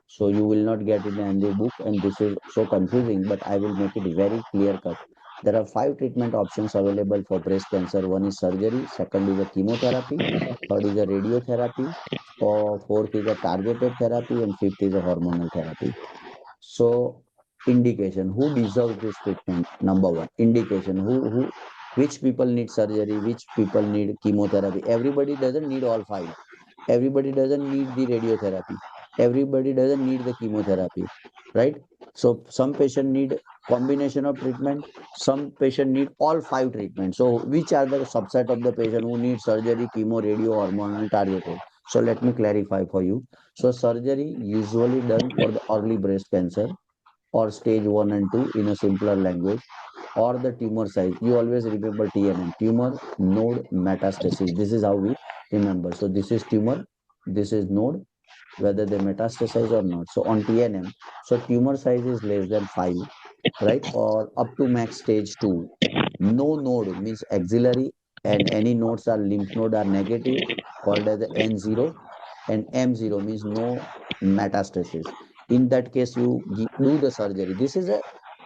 so you will not get in any book, and this is so confusing, but I will make it very clear cut. There are five treatment options available for breast cancer. One is surgery, second is a chemotherapy, third is a radiotherapy, or fourth is a targeted therapy, and fifth is a hormonal therapy. So indication who deserves this treatment. Number one, indication who which people need surgery, which people need chemotherapy. Everybody doesn't need all five. Everybody doesn't need the radiotherapy. Everybody doesn't need the chemotherapy, right? So some patient need combination of treatment. Some patient need all five treatments. So which are the subset of the patient who need surgery, chemo, radio, hormonal, targeted? So let me clarify for you. So surgery usually done for the early breast cancer or stage 1 and 2 in a simpler language, or the tumor size. You always remember TNM, tumor node metastasis. This is how we remember. So this is tumor, this is node, whether they metastasize or not. So on TNM, so tumor size is less than 5, right? Or up to max stage 2. No node means axillary, and any nodes are lymph node are negative, called as the N0, and M0 means no metastasis. In that case, you do the surgery. This is a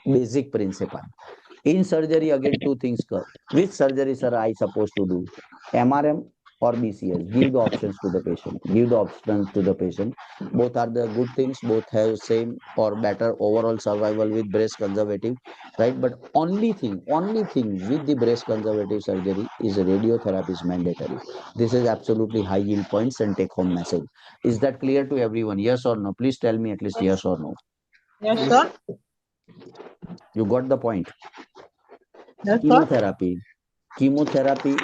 basic principle. In surgery, again, two things come. Which surgery, sir, I supposed to do? MRM or BCS. Give the options to the patient. Give the options to the patient. Both are the good things. Both have same or better overall survival with breast conservative, right? But only thing with the breast conservative surgery is radiotherapy is mandatory. This is absolutely high yield points and take home message. Is that clear to everyone? Yes or no? Please tell me at least yes or no. Yes, Yes, sir. sir. You got the point. Yes, sir. Chemotherapy. Chemotherapy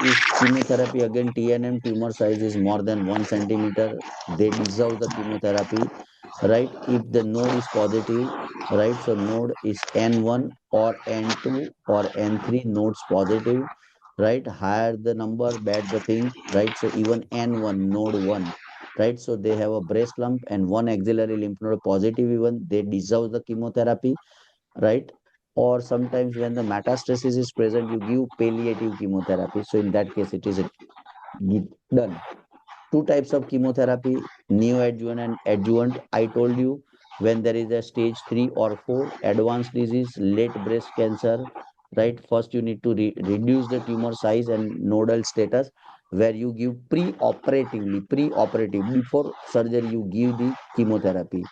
again. TNM tumor size is more than 1 centimeter. They deserve the chemotherapy, right? If the node is positive, right? So node is N1 or N2 or N3 nodes positive, right? Higher the number, bad the thing, right? So even N1 node 1, right? So they have a breast lump and one axillary lymph node positive, even they deserve the chemotherapy, right? Or sometimes when the metastasis is present, you give palliative chemotherapy. So in that case, it is done. Two types of chemotherapy, neoadjuvant and adjuvant. I told you, when there is a stage 3 or 4 advanced disease, late breast cancer, right? First, you need to reduce the tumor size and nodal status, where you give preoperative, before surgery, you give the chemotherapy,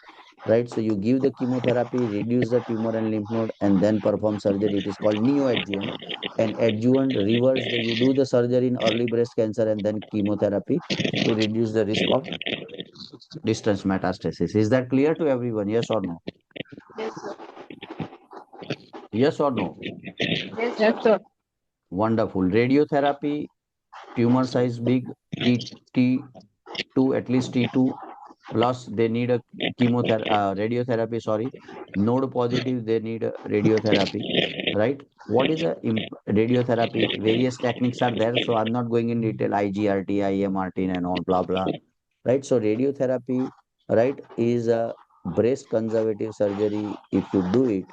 right? So you give the chemotherapy, reduce the tumor and lymph node, and then perform surgery. It is called neoadjuvant. And adjuvant, reverse the, you do the surgery in early breast cancer and then chemotherapy to reduce the risk of distance metastasis. Is that clear to everyone? Yes or no? Yes, sir. Yes or no? Yes, Yes, sir. sir. Wonderful. Radiotherapy, tumor size big, T2, at least T2 plus, they need a radiotherapy, sorry. Node positive, they need a radiotherapy, right? What is a radiotherapy? Various techniques are there, so I'm not going in detail. IGRT, IMRT, and all blah blah, right? So radiotherapy, right, is a breast conservative surgery. If you do it,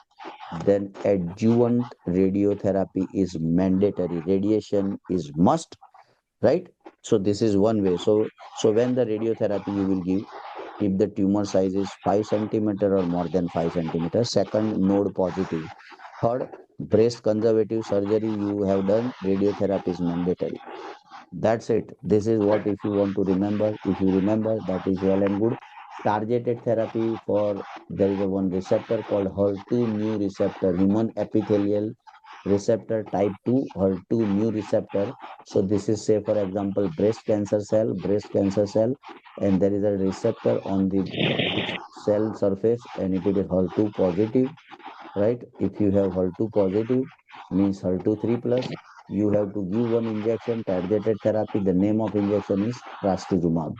then adjuvant radiotherapy is mandatory. Radiation is must, right? So this is one way. So when the radiotherapy you will give, if the tumor size is 5 centimeter or more than 5 centimeter, second, node positive, third, breast conservative surgery you have done, radiotherapy is mandatory. That's it. This is what, if you want to remember, if you remember, that is well and good. Targeted therapy for, there is a one receptor called HER2 new receptor, human epithelial receptor type 2, HER2 new receptor. So this is, say for example, breast cancer cell, and there is a receptor on the cell surface, and if it is HER2 positive, right? If you have HER2 positive, means HER2 3 plus, you have to give one injection, targeted therapy. The name of injection is trastuzumab.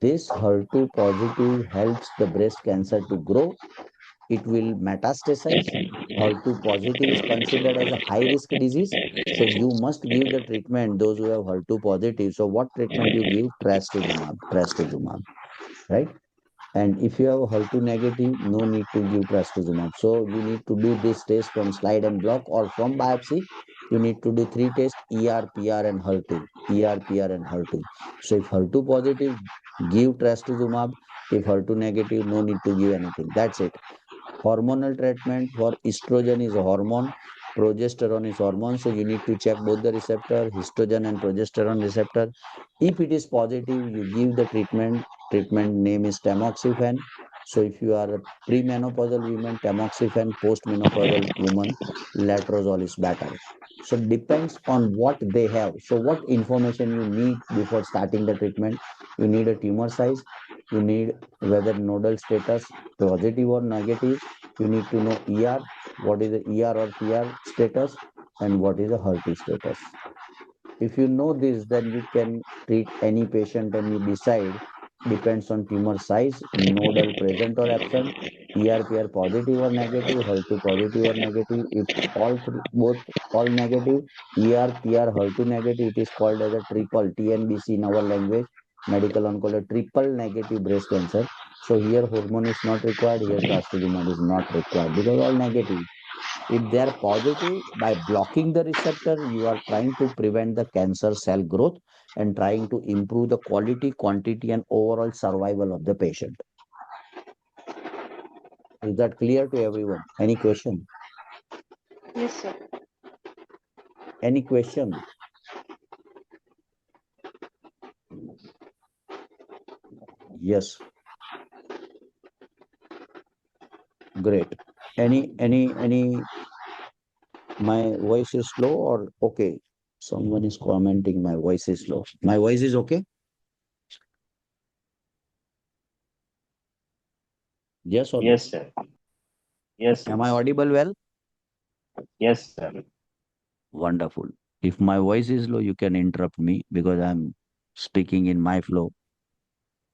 This HER2 positive helps the breast cancer to grow. It will metastasize. HER2 positive is considered as a high risk disease. So you must give the treatment, those who have HER2 positive. So what treatment you give? Trastuzumab, right? And if you have HER2 negative, no need to give trastuzumab. So you need to do this test from slide and block or from biopsy. You need to do three tests: ER, PR, and HER2. ER, PR, and HER2. So if HER2 positive, give trastuzumab. If HER2 negative, no need to give anything. That's it. Hormonal treatment for estrogen is a hormone, progesterone is hormone. So you need to check both the receptor, estrogen and progesterone receptor. If it is positive, you give the treatment. Treatment name is tamoxifen. So if you are a premenopausal woman, tamoxifen; postmenopausal woman, letrozole is better. So depends on what they have. So what information you need before starting the treatment? You need a tumor size. You need whether nodal status positive or negative. You need to know ER, what is the ER or PR status, and what is the HER2 status. If you know this, then you can treat any patient and you decide, depends on tumor size, nodal present or absent, ER/PR positive or negative, HER2 positive or negative. If all three, both all negative, ER/PR HER2 negative, it is called as a triple TNBC in our language. Medical oncology, triple negative breast cancer. So here hormone is not required. Here trastuzumab is not required because all negative. If they are positive, by blocking the receptor, you are trying to prevent the cancer cell growth and trying to improve the quality, quantity, and overall survival of the patient. Is that clear to everyone? Any question? Yes, sir. Any question? Yes. Great. Any, my voice is slow or okay? Someone is commenting my voice is slow. My voice is okay? Yes or no? Yes, sir. Yes, Am I yes. audible well? Yes, sir. Wonderful. If my voice is low, you can interrupt me because I'm speaking in my flow.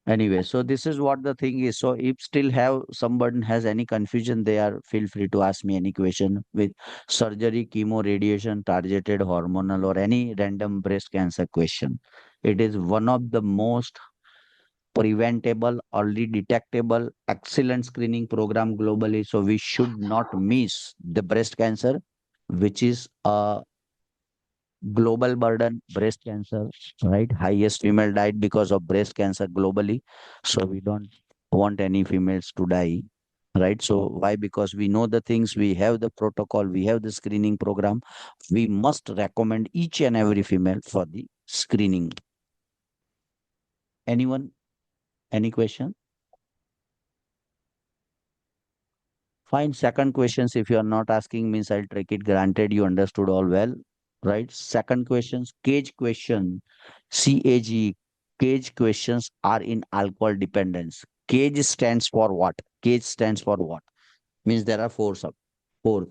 Anyway, so this is what the thing is. So if still have someone has any confusion, they are feel free to ask me any question with surgery, chemo, radiation, targeted hormonal, or any random breast cancer question. It is one of the most preventable, early detectable, excellent screening program globally. So we should not miss the breast cancer, which is a global burden, breast cancer, right? Highest female died because of breast cancer globally. So we don't want any females to die, right? So why? Because we know the things, we have the protocol, we have the screening program. We must recommend each and every female for the screening. Anyone? Any question? Fine. Second questions, if you are not asking, means I'll take it granted you understood all well, right? Second questions, cage question, CAG, cage questions are in alcohol dependence. Cage stands for what? Cage stands for what? Means there are four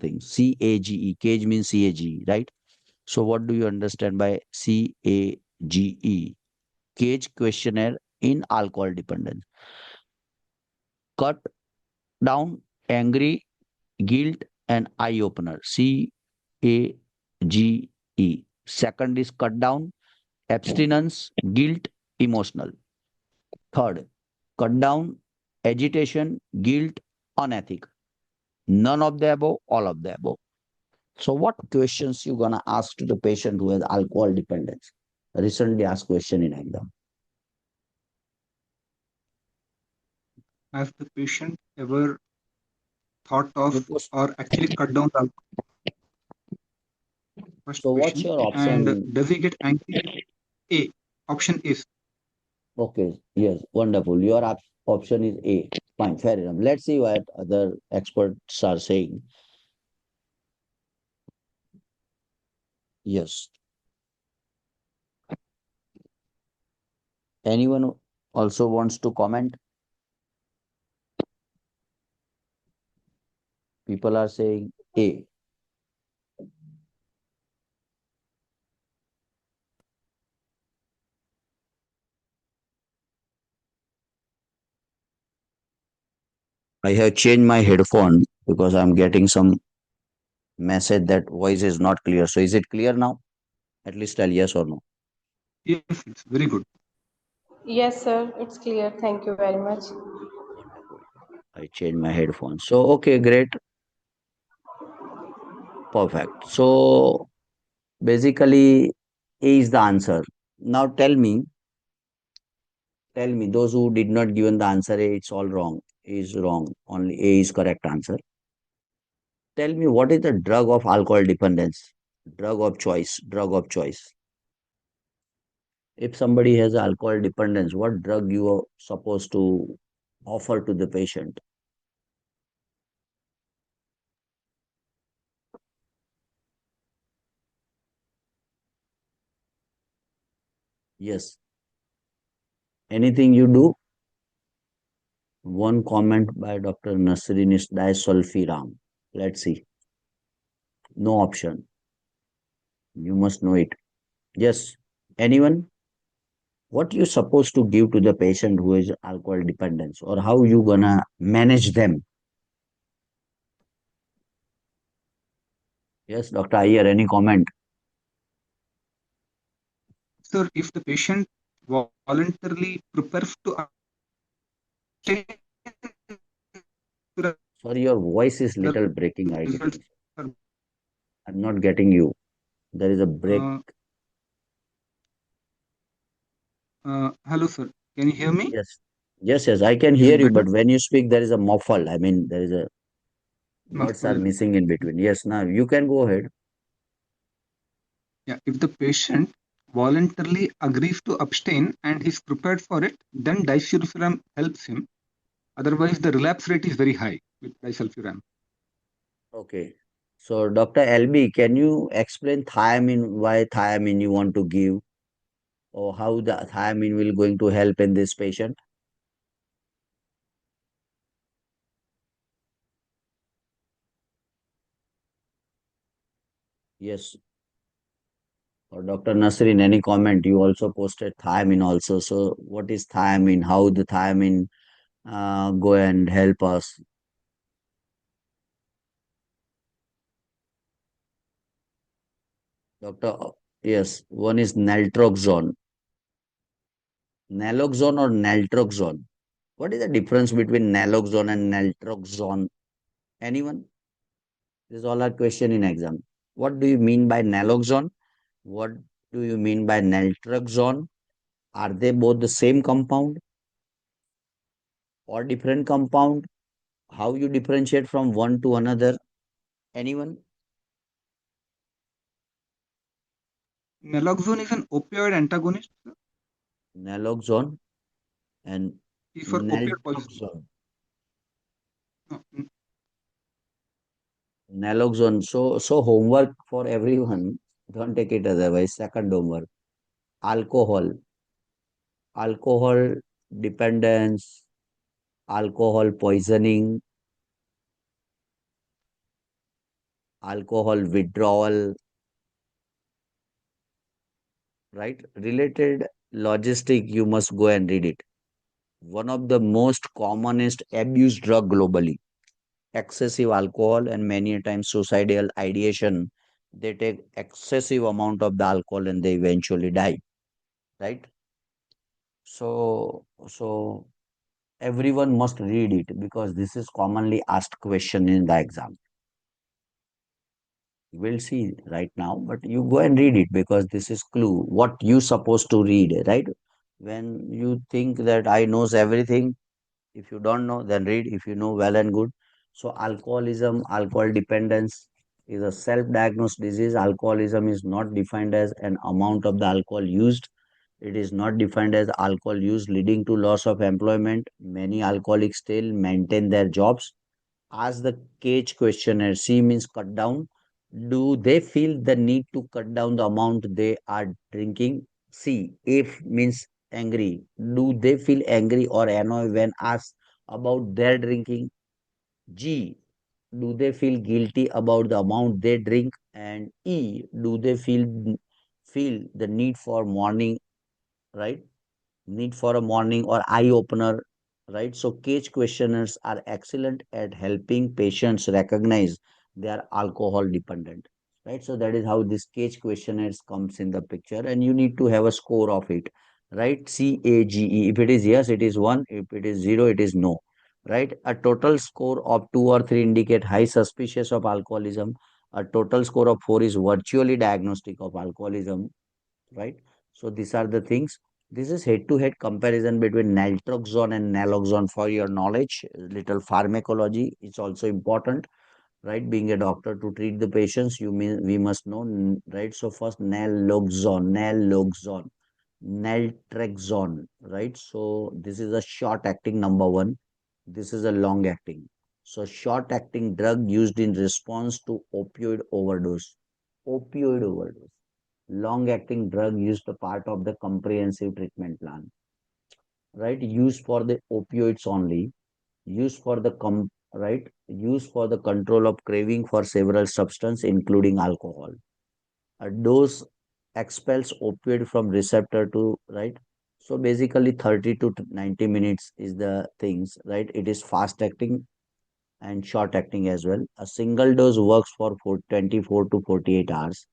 things. CAGE, cage means CAGE, right? So what do you understand by CAGE? Cage questionnaire in alcohol dependence. Cut down, angry, guilt, and eye opener. CAGE. Second is cut down, abstinence, guilt, emotional. Third, cut down, agitation, guilt, unethical. None of the above, all of the above. So what questions you gonna ask to the patient who has alcohol dependence? Recently asked question in exam. Has the patient ever thought of Suppose- or actually cut down the alcohol? First So what's question. your And option? does he get angry? A. Option is. Okay, yes, wonderful. Your option is A. Fine, fair enough. Let's see what other experts are saying. Yes. Anyone also wants to comment? People are saying A. I have changed my headphone because I'm getting some message that voice is not clear. So is it clear now? At least tell yes or no. Yes, it's very good. Yes, sir, it's clear. Thank you very much. Wonderful. I changed my headphone. So okay, great. Perfect. So basically A is the answer. Now tell me, those who did not given the answer A, it's all wrong. A is wrong. Only A is correct answer. Tell me what is the drug of alcohol dependence? Drug of choice. Drug of choice. If somebody has alcohol dependence, what drug you are supposed to offer to the patient? Yes. Anything you do? One comment by Dr. Nasrin is disulfiram. Let's see. No option. You must know it. Yes. Anyone? What you supposed to give to the patient who is alcohol dependence, or how you gonna manage them? Yes, Dr. Iyer, any comment? Sir, if the patient voluntarily prepares to abstain, Sorry, your voice is the little breaking, I results think. are. I'm not getting you. There is a break. Hello, sir. Can you hear me? Yes. Yes, I can Is hear it you, better? but when you speak, there is a muffle. I mean, there is a words are Muffled. missing in between. Yes, now you can go ahead. Yeah. If the patient voluntarily agrees to abstain and he's prepared for it, then disulfiram helps him. Otherwise, the relapse rate is very high with disulfiram. Okay. So, Dr. LB, can you explain thiamine, why thiamine you want to give, or how the thiamine will going to help in this patient? Yes. Or Dr. Nasrin, any comment? You also posted thiamine also. So, what is thiamine? How the thiamine go and help us? Doctor, yes, one is naltrexone. Naloxone or naltrexone? What is the difference between naloxone and naltrexone? Anyone? This is all our question in exam. What do you mean by naloxone? What do you mean by naltrexone? Are they both the same compound or different compound? How you differentiate from one to another? Anyone? Naloxone is an opioid antagonist, sir. Naloxone and Is for opioid poisoning. naltrexone. No, Naloxone. So homework for everyone. Don't take it otherwise. Second homework. Alcohol. Alcohol dependence, alcohol poisoning, alcohol withdrawal, right? Related logistic, you must go and read it. One of the most commonest abused drug globally, excessive alcohol and many a times suicidal ideation. They take excessive amount of the alcohol and they eventually die, right? So everyone must read it because this is commonly asked question in the exam. We'll see right now, but you go and read it because this is clue what you supposed to read, right? When you think that I knows everything, if you don't know, then read. If you know, well and good. So alcoholism, alcohol dependence is a self-diagnosed disease. Alcoholism is not defined as an amount of the alcohol used. It is not defined as alcohol use leading to loss of employment. Many alcoholics still maintain their jobs. Ask the cage questionnaire. C means cut down. Do they feel the need to cut down the amount they are drinking? C. If means angry. Do they feel angry or annoyed when asked about their drinking? G. Do they feel guilty about the amount they drink? And E. Do they feel the need for morning, right? Need for a morning or eye opener, right? So, cage questionnaires are excellent at helping patients recognize they are alcohol dependent, right? So, that is how this cage questionnaires comes in the picture, and you need to have a score of it, right? CAGE. If it is yes, it is one. If it is zero, it is no, right? A total score of two or three indicate high suspicious of alcoholism. A total score of four is virtually diagnostic of alcoholism, right? So these are the things. This is head-to-head comparison between naltrexone and naloxone for your knowledge. Little pharmacology is also important, right? Being a doctor to treat the patients, you mean we must know, right? So first naloxone, naltrexone, right? So this is a short-acting number one. This is a long-acting. So short-acting drug used in response to opioid overdose. Opioid overdose. Long acting drug used a part of the comprehensive treatment plan, right? Used for the opioids only, used for the right, used for the control of craving for several substances including alcohol. A dose expels opioid from receptor to, right? So basically 30 to 90 minutes is the things, right? It is fast acting and short acting as well. A single dose works for 24 to 48 hours,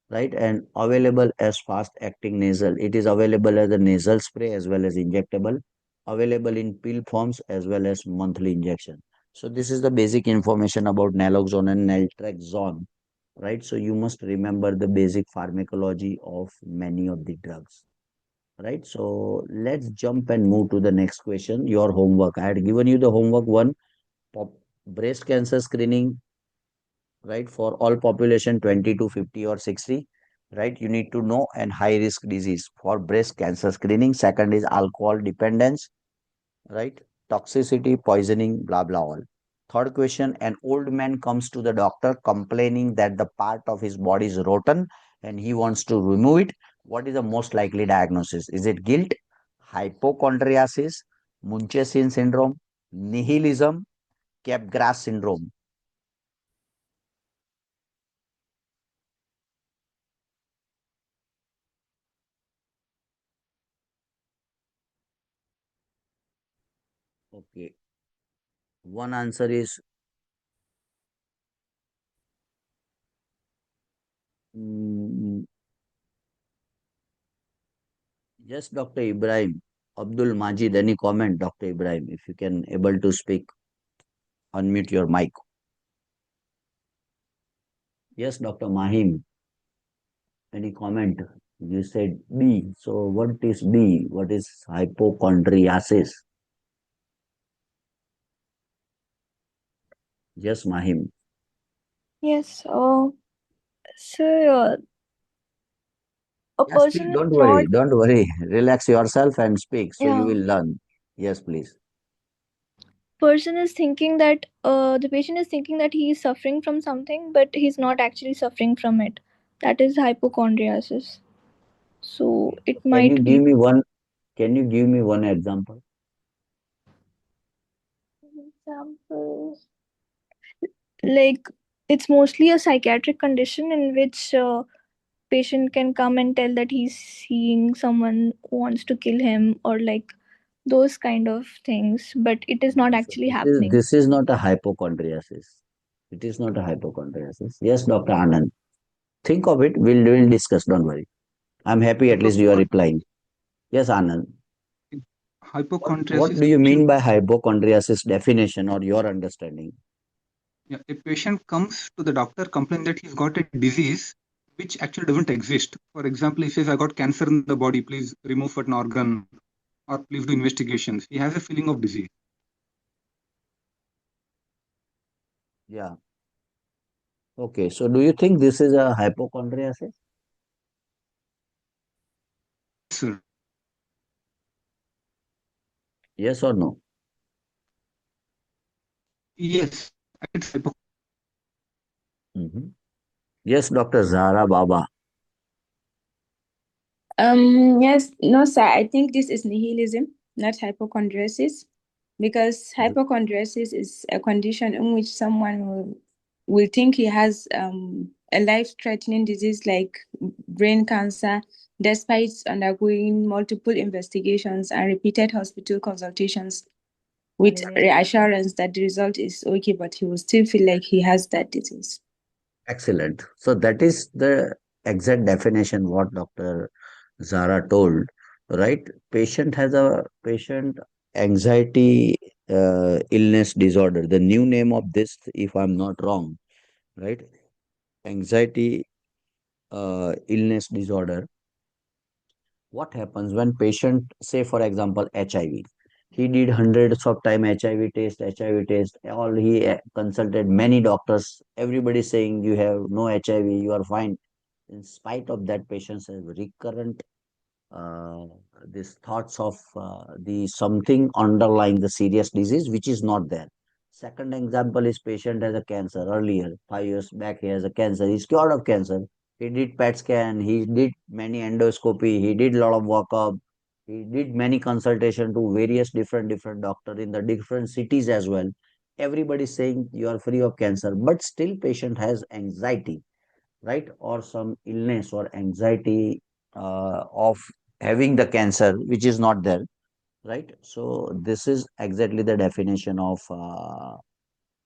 right? And available as fast acting nasal. It is available as a nasal spray as well as injectable, available in pill forms as well as monthly injection. So this is the basic information about naloxone and naltrexone, right? So you must remember the basic pharmacology of many of the drugs, right? So let's jump and move to the next question. Your homework. I had given you the homework one, pop, breast cancer screening, right, for all population 20 to 50 or 60. right? You need to know, and high risk disease for breast cancer screening. Second is alcohol dependence, right? Toxicity, poisoning, blah, blah, all. Third question, an old man comes to the doctor complaining that the part of his body is rotten and he wants to remove it. What is the most likely diagnosis? Is it guilt, hypochondriasis, Munchausen syndrome, nihilism, Capgras syndrome? Okay. One answer is mm, yes, Dr. Ibrahim. Abdul Majid, any comment, Dr. Ibrahim? If you can able to speak, unmute your mic. Yes, Dr. Mahim, any comment? You said B. So what is B? What is hypochondriasis? Yes, Mahim. Yes. So a Yes, speak. person is Don't not. worry. Don't worry. Relax yourself and speak. So you Yeah. will learn. Yes, please. Person is thinking that the patient is thinking that he is suffering from something, but he's not actually suffering from it. That is hypochondriasis. So Okay. So it can you might give be me one? Can you give me one example? examples like it's mostly a psychiatric condition in which patient can come and tell that he's seeing someone who wants to kill him or like those kind of things, but it is not No, so actually this is happening. this is not a hypochondriasis. It is not a hypochondriasis. Yes, Dr. Anand. Think of it. We'll discuss. Don't worry. I'm happy at least you are Hypochondriasis replying. Yes, Anand. What hypochondriasis do you patient, mean by hypochondriasis definition or your understanding? yeah, a patient comes to the doctor complaining that he's got a disease which actually doesn't exist. For example, he says, I got cancer in the body, please remove an organ or please do investigations. He has a feeling of disease. Yeah. Okay. So do you think this is a hypochondriasis? Sir. Yes or no? Yes, it's Mhm. Yes, Dr. Zara Baba. Yes, no, sir. I think this is nihilism, not hypochondriasis, because hypochondriasis is a condition in which someone will think he has a life-threatening disease like brain cancer, despite undergoing multiple investigations and repeated hospital consultations with reassurance that the result is okay, but he will still feel like he has that disease. Excellent. So that is the exact definition what Dr. Zara told, right? Patient has a patient anxiety illness disorder. The new name of this, if I'm not wrong, right? Anxiety illness disorder. What happens when patient, say for example, HIV? He did hundreds of time HIV test. All he consulted many doctors. Everybody saying you have no HIV, you are fine. In spite of that, patients have recurrent uh, these thoughts of the something underlying the serious disease which is not there. Second example is patient has a cancer earlier, 5 years back he has a cancer, he's cured of cancer. He did PET scan, he did many endoscopy, he did lot of workup, he did many consultation to various different doctor in the different cities as well. Everybody saying you are free of cancer, but still patient has anxiety, right? Or some illness or anxiety of having the cancer, which is not there, right? So this is exactly the definition of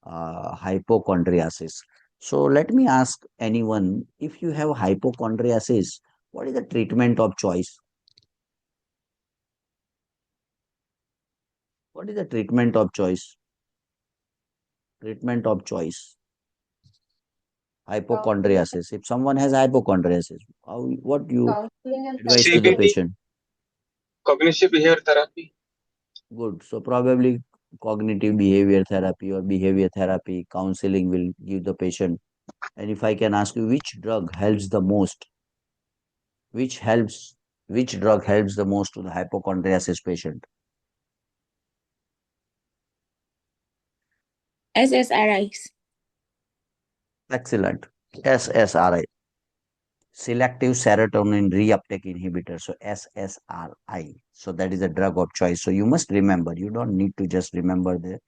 hypochondriasis. So let me ask anyone, if you have hypochondriasis, what is the treatment of choice? What is the treatment of choice? Treatment of choice. Hypochondriasis. If someone has hypochondriasis, what you Counseling and advise to the psychotherapy. patient? Cognitive behavior therapy. Good. So probably cognitive behavior therapy or behavior therapy, counseling will give the patient. And if I can ask you, which drug helps the most? Which helps, which drug helps the most to the hypochondriasis patient? SSRIs. Excellent. SSRI, selective serotonin reuptake inhibitor. So SSRI. So that is a drug of choice. So you must remember, you don't need to just remember the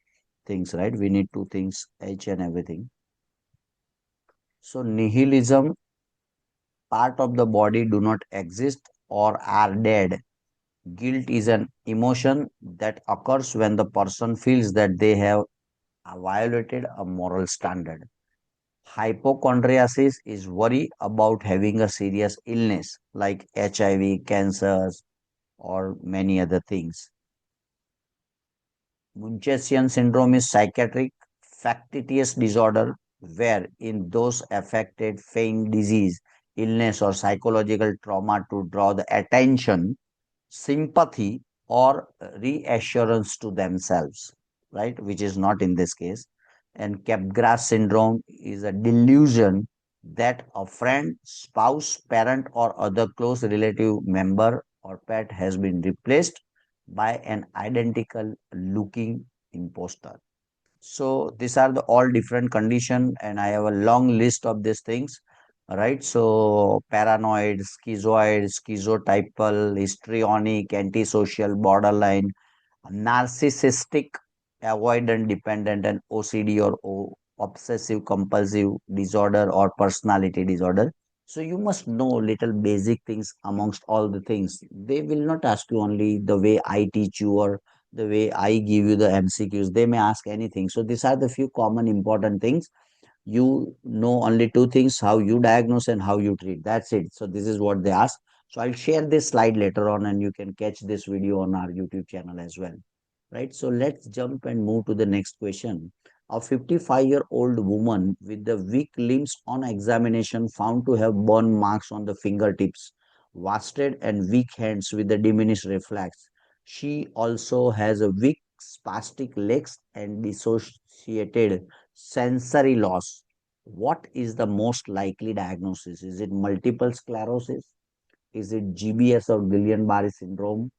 things, right? We need two things, H and everything. So nihilism, part of the body do not exist or are dead. Guilt is an emotion that occurs when the person feels that they have violated a moral standard. Hypochondriasis is worry about having a serious illness like HIV, cancers, or many other things. Munchausen syndrome is psychiatric factitious disorder where in those affected feign disease, illness, or psychological trauma to draw the attention, sympathy, or reassurance to themselves, right? Which is not in this case. And Capgras syndrome is a delusion that a friend, spouse, parent, or other close relative member or pet has been replaced by an identical looking imposter. So these are the all different condition, and I have a long list of these things. All right. So paranoid, schizoid, schizotypal, histrionic, antisocial, borderline, narcissistic, avoidant, dependent, and OCD or obsessive compulsive disorder or personality disorder. So you must know little basic things amongst all the things. They will not ask you only the way I teach you or the way I give you the MCQs. They may ask anything. So these are the few common important things. You know only two things, how you diagnose and how you treat. That's it. So this is what they ask. So I'll share this slide later on and you can catch this video on our YouTube channel as well. Right. So let's jump and move to the next question. A 55-year-old woman with the weak limbs on examination found to have burn marks on the fingertips, wasted and weak hands with the diminished reflex. She also has a weak spastic legs and dissociated sensory loss. What is the most likely diagnosis? Is it multiple sclerosis? Is it GBS or Guillain-Barré syndrome?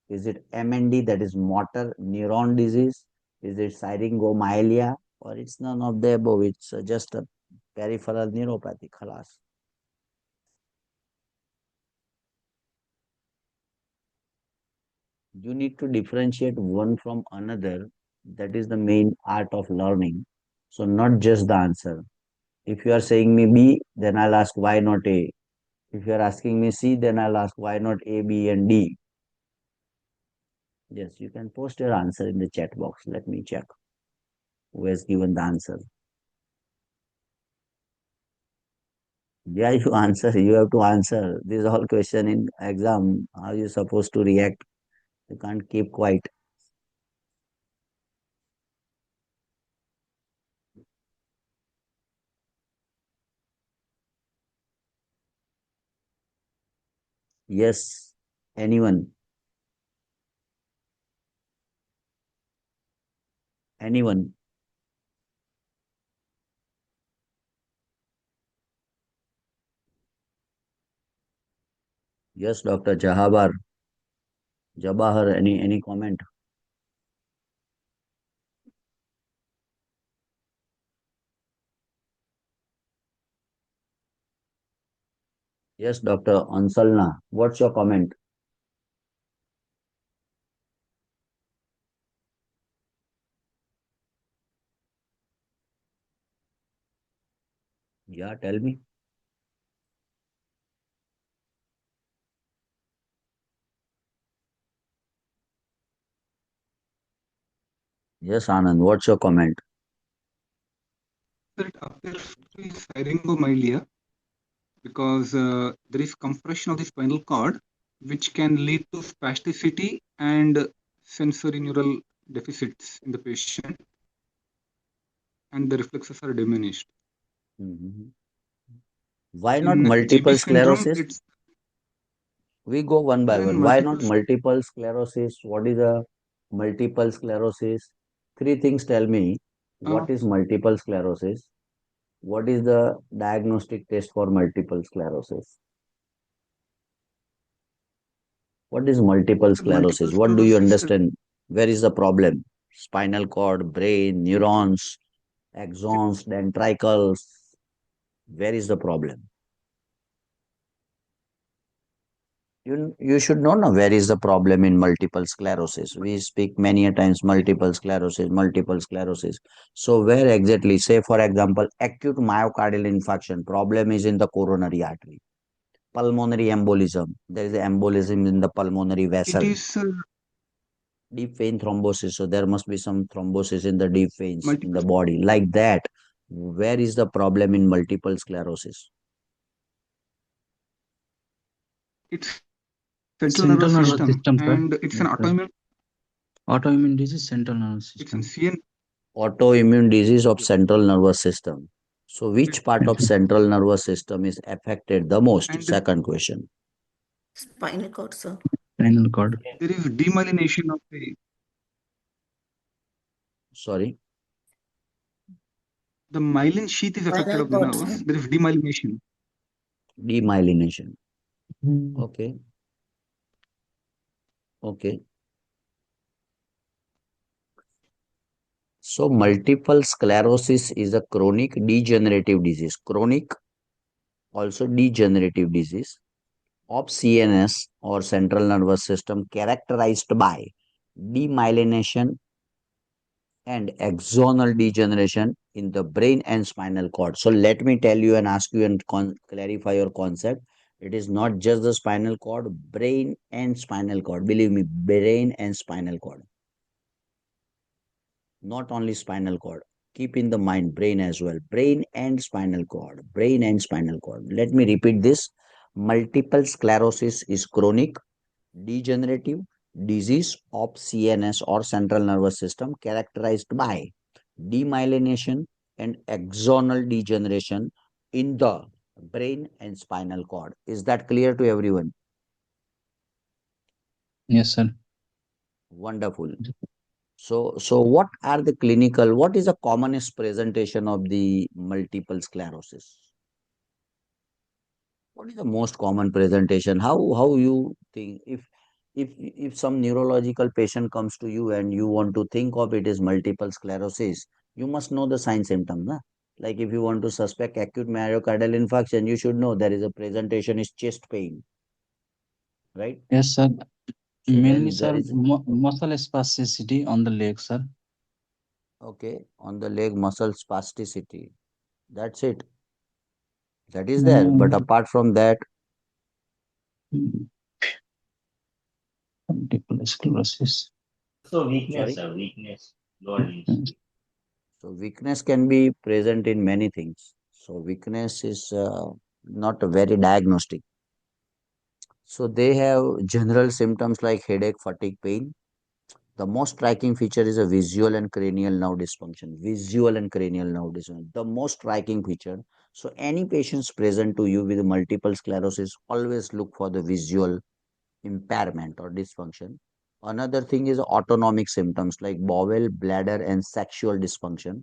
Is it MND, that is motor neuron disease? Is it syringomyelia? Or it's none of the above? It's just a peripheral neuropathy. Khalas. You need to differentiate one from another. That is the main art of learning. So, not just the answer. If you are saying me B, then I'll ask why not A. If you are asking me C, then I'll ask why not A, B, and D. Yes, you can post your answer in the chat box. Let me check who has given the answer. Yeah, you answer. You have to answer. This is all question in exam. How you supposed to react? You can't keep quiet. Yes, anyone, anyone. Yes, Dr. Jahabar, Jabahar. Any comment? Yes, Dr. Ansalna. What's your comment? Yeah, tell me. Yes, Anand. What's your comment? It appears to be syringomyelia because there is compression of the spinal cord, which can lead to spasticity and sensory neural deficits in the patient, and the reflexes are diminished. Mhm. Why not In GB multiple syndrome, sclerosis? it's We go one by then one. Why not multiple. multiple sclerosis? What is a multiple sclerosis? Three things tell me. Uh, What is multiple sclerosis? What is the diagnostic test for multiple sclerosis? What is multiple Multiple sclerosis? What do you sclerosis, understand? Where is the problem? Spinal cord, brain, neurons, axons, ventricles. Where is the problem? You should know now where is the problem in multiple sclerosis. We speak many a times multiple sclerosis, multiple sclerosis. So where exactly, say for example, acute myocardial infarction, problem is in the coronary artery. Pulmonary embolism, there is embolism in the pulmonary it vessel. is Deep vein thrombosis, so there must be some thrombosis in the deep veins in multiple. the body. Like that, where is the problem in multiple sclerosis? It's central Central nervous nervous system, system, sir. and it's an Yes, sir. autoimmune. Autoimmune disease, central nervous It's an system. CN. Autoimmune disease of central nervous system. So which part Yes, of sir. central nervous system is affected the most? And Second question. Spinal cord, sir. Spinal cord. there is demyelination of Sorry. the myelin sheath is affected Spinal of the cord, nerves. sir. There is demyelination. Demyelination. Hmm. Okay. Okay. So multiple sclerosis is a chronic degenerative disease. Chronic, also degenerative disease of CNS or central nervous system characterized by demyelination and axonal degeneration in the brain and spinal cord. So let me tell you and ask you and clarify your concept. It is not just the spinal cord, brain and spinal cord. Believe me, brain and spinal cord. Not only spinal cord. Keep in the mind brain as well. Brain and spinal cord. Brain and spinal cord. Let me repeat this. Multiple sclerosis is chronic degenerative disease of CNS or central nervous system characterized by demyelination and axonal degeneration in the brain and spinal cord. Is that clear to everyone? Yes, sir. Wonderful. So what are the clinical, what is the commonest presentation of the multiple sclerosis? What is the most common presentation? How you think if some neurological patient comes to you and you want to think of it as multiple sclerosis, you must know the sign symptoms, na? Like if you want to suspect acute myocardial infarction, you should know there is a presentation is chest pain, right? Yes, sir. So Mainly, then there sir, is muscle spasticity on the leg, sir. okay on the leg muscle spasticity. That's it. That is there. But Hmm. apart from that, Multiple sclerosis. So weakness, sorry. sir, weakness, lower limbs. So weakness can be present in many things. So weakness is not a very diagnostic. So they have general symptoms like headache, fatigue, pain. The most striking feature is a visual and cranial nerve dysfunction. Visual and cranial nerve dysfunction. The most striking feature. So any patients present to you with multiple sclerosis, always look for the visual impairment or dysfunction. Another thing is autonomic symptoms like bowel, bladder, and sexual dysfunction.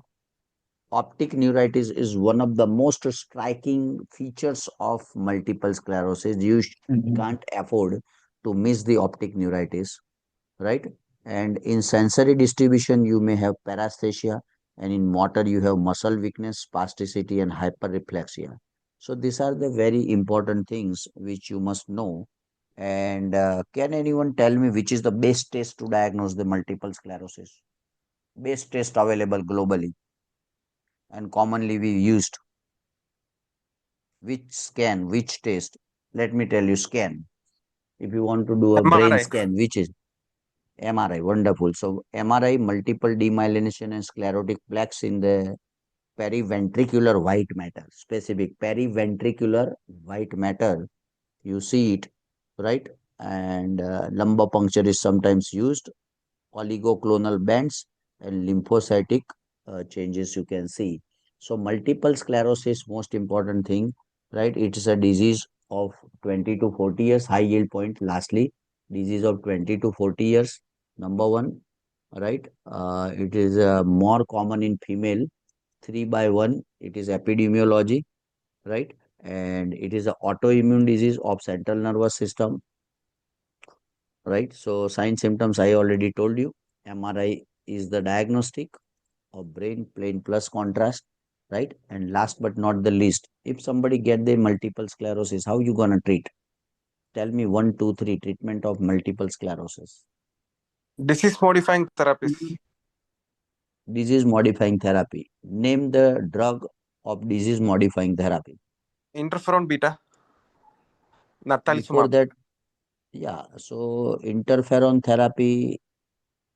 Optic neuritis is one of the most striking features of multiple sclerosis. Can't afford to miss the optic neuritis, right? And in sensory distribution, you may have paresthesia, and in motor, you have muscle weakness, spasticity, and hyperreflexia. So these are the very important things which you must know. And can anyone tell me which is the best test to diagnose the multiple sclerosis? Best test available globally and commonly we used. Which scan, which test? Let me tell you, scan. If you want to do a brain MRI. scan, which is MRI, wonderful. So MRI, multiple demyelination and sclerotic plaques in the periventricular white matter, specific periventricular white matter. You see it, right? And lumbar puncture is sometimes used, oligoclonal bands and lymphocytic changes you can see. So multiple sclerosis, most important thing, right? It is a disease of 20 to 40 years, high yield point. Lastly, disease of 20 to 40 years, number one, right? It is more common in female, 3 by 1. It is epidemiology, right? And it is an autoimmune disease of central nervous system. right? So sign symptoms I already told you. MRI is the diagnostic of brain plane plus contrast, right? And last but not the least, if somebody get the multiple sclerosis, how you gonna treat? Tell me one, two, three treatment of multiple sclerosis. Disease modifying therapies. Disease modifying therapy. Name the drug of disease modifying therapy. Interferon beta. Before Natalizumab. that, yeah, so interferon therapy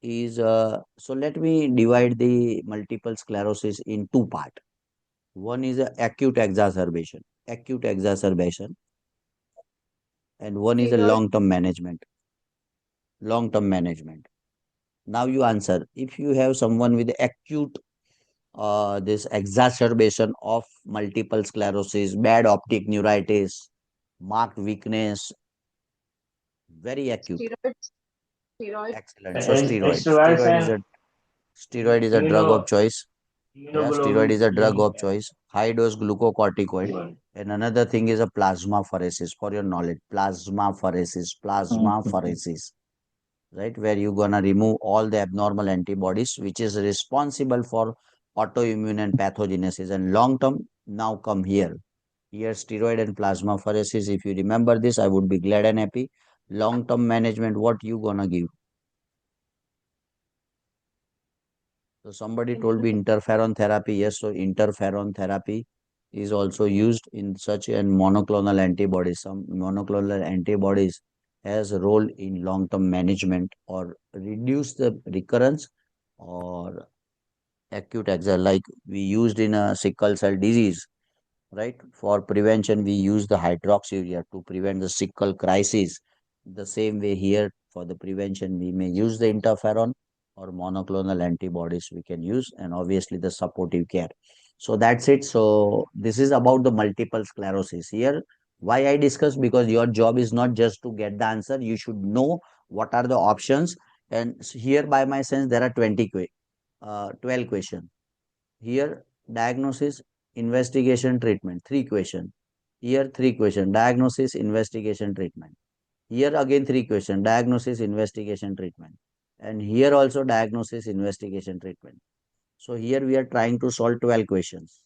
is so let me divide the multiple sclerosis in two part. One is a acute exacerbation, and one is a Steroid. long term management. Now you answer. If you have someone with acute this exacerbation of multiple sclerosis, bad optic neuritis, marked weakness, very acute. Steroids. Steroid. Excellent. So Steroids and steroid is a drug of choice. Yeah, steroid is a drug of choice. High dose glucocorticoid. And another thing is a plasmapheresis. For your knowledge, plasmapheresis, right? Where you're gonna remove all the abnormal antibodies, which is responsible for autoimmune and pathogenesis. And long term, now come here. Here, steroid and plasmapheresis. If you remember this, I would be glad and happy. Long term management, what you gonna give? So somebody told me interferon therapy. Yes, so interferon therapy is also used in such and monoclonal antibodies. Some monoclonal antibodies has a role in long-term management or reduce the recurrence or acute exile like we used in a sickle cell disease, right? For prevention, we use the hydroxyurea to prevent the sickle crisis. The same way here, for the prevention, we may use the interferon or monoclonal antibodies we can use, and obviously the supportive care. So that's it. So this is about the multiple sclerosis. Here, why I discuss, because your job is not just to get the answer, you should know what are the options. And here, by my sense, there are 12 questions. Here, diagnosis, investigation, treatment. Three question. Here, three question. Diagnosis, investigation, treatment. Here again, three question. Diagnosis, investigation, treatment. And here also diagnosis, investigation, treatment. So here we are trying to solve 12 questions.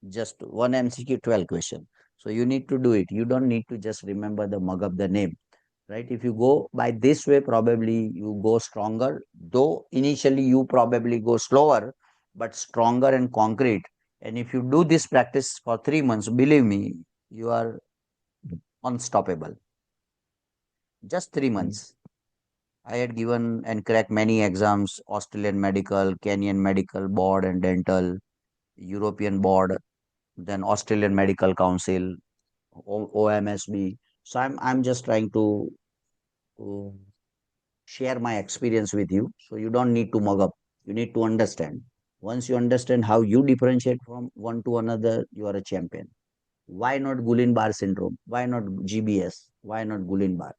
Just one MCQ, 12 question. So you need to do it. You don't need to just remember the mug up the name, right? If you go by this way, probably you go stronger, though initially you probably go slower, but stronger and concrete. And if you do this practice for 3 months, believe me, you are unstoppable. Just 3 months. I had given and cracked many exams: Australian medical, Kenyan medical board and dental, European board, then Australian Medical Council, OMSB. So I'm just trying to share my experience with you. So you don't need to mug up. You need to understand. Once you understand how you differentiate from one to another, you are a champion. Why not Guillain-Barré syndrome? Why not GBS? Why not Guillain-Barré?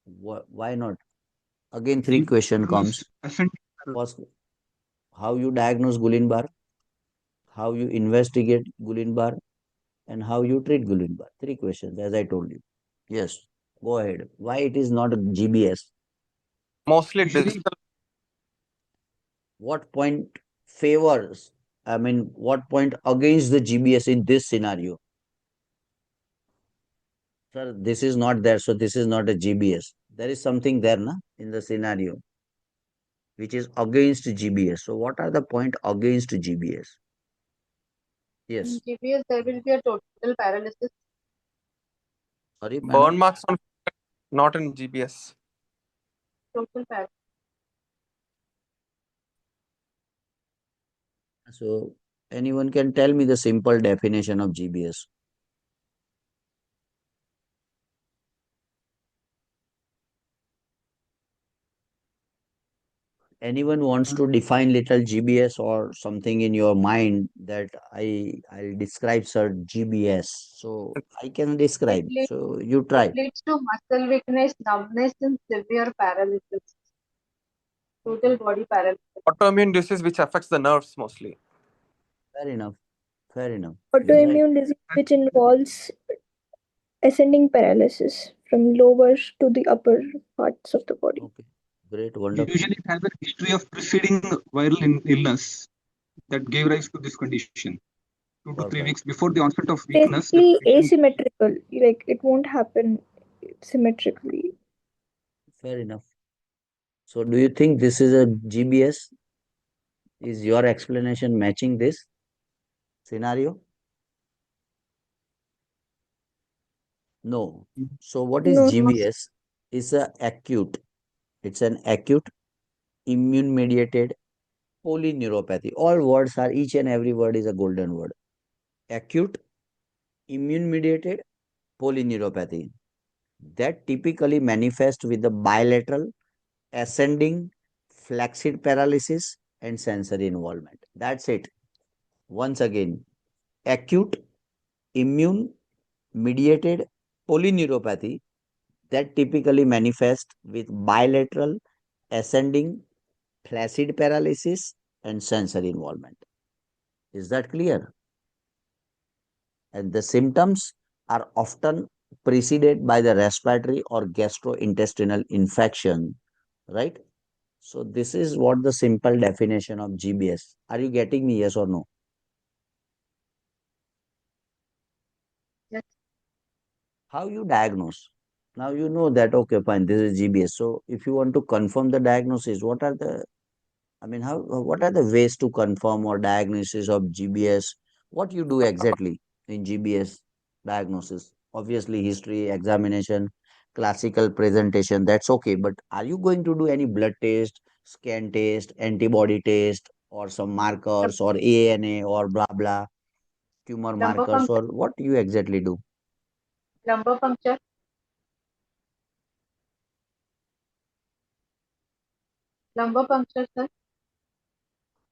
Why not? Again, three question comes. First, how you diagnose Guillain-Barré, how you investigate Guillain-Barré, and how you treat Guillain-Barré. Three questions, as I told you. Yes, go ahead. Why it is not a GBS? Mostly distal. What point favors, what point against the GBS in this scenario? Sir, this is not there, so this is not a GBS. There is something there, na, in the scenario, which is against GBS. So what are the point against GBS? Yes. In GBS, there will be a total paralysis. Sorry, Burn marks on, not in GBS. Total paralysis. So anyone can tell me the simple definition of GBS? Anyone wants to define little GBS or something in your mind that I'll describe, sir, GBS. So I can describe. So you try. It leads to muscle weakness, numbness, and severe paralysis. Total body paralysis. Autoimmune disease which affects the nerves mostly. Fair enough. Fair enough. Autoimmune disease which involves ascending paralysis from lower to the upper parts of the body. Okay, great, wonderful. Usually it has a history of preceding viral illness that gave rise to this condition. 2 to 3 weeks Perfect. before the onset of weakness, the Basically patient. asymmetrical, like it won't happen symmetrically. Fair enough. So, do you think this is a GBS? Is your explanation matching this scenario? No. So, what is No. GBS? It's a acute. It's an acute immune mediated polyneuropathy. All words are, each and every word is a golden word. Acute immune mediated polyneuropathy that typically manifests with the bilateral ascending flaccid paralysis and sensory involvement. That's it. Once again, acute immune mediated polyneuropathy that typically manifests with bilateral ascending flaccid paralysis and sensory involvement. Is that clear? And the symptoms are often preceded by the respiratory or gastrointestinal infection, right? So this is what the simple definition of GBS. Are you getting me? Yes or no? Yes. How you diagnose? Now you know that, okay, fine, this is GBS. So if you want to confirm the diagnosis, what are the, I mean, what are the ways to confirm or diagnosis of GBS? What you do exactly in GBS diagnosis? Obviously, history, examination, classical presentation, that's okay. But are you going to do any blood test, scan test, antibody test, or some markers, or ANA, or blah blah, tumor Lumbar markers, puncture. or what you exactly do? Lumbar puncture. Lumbar puncture, sir.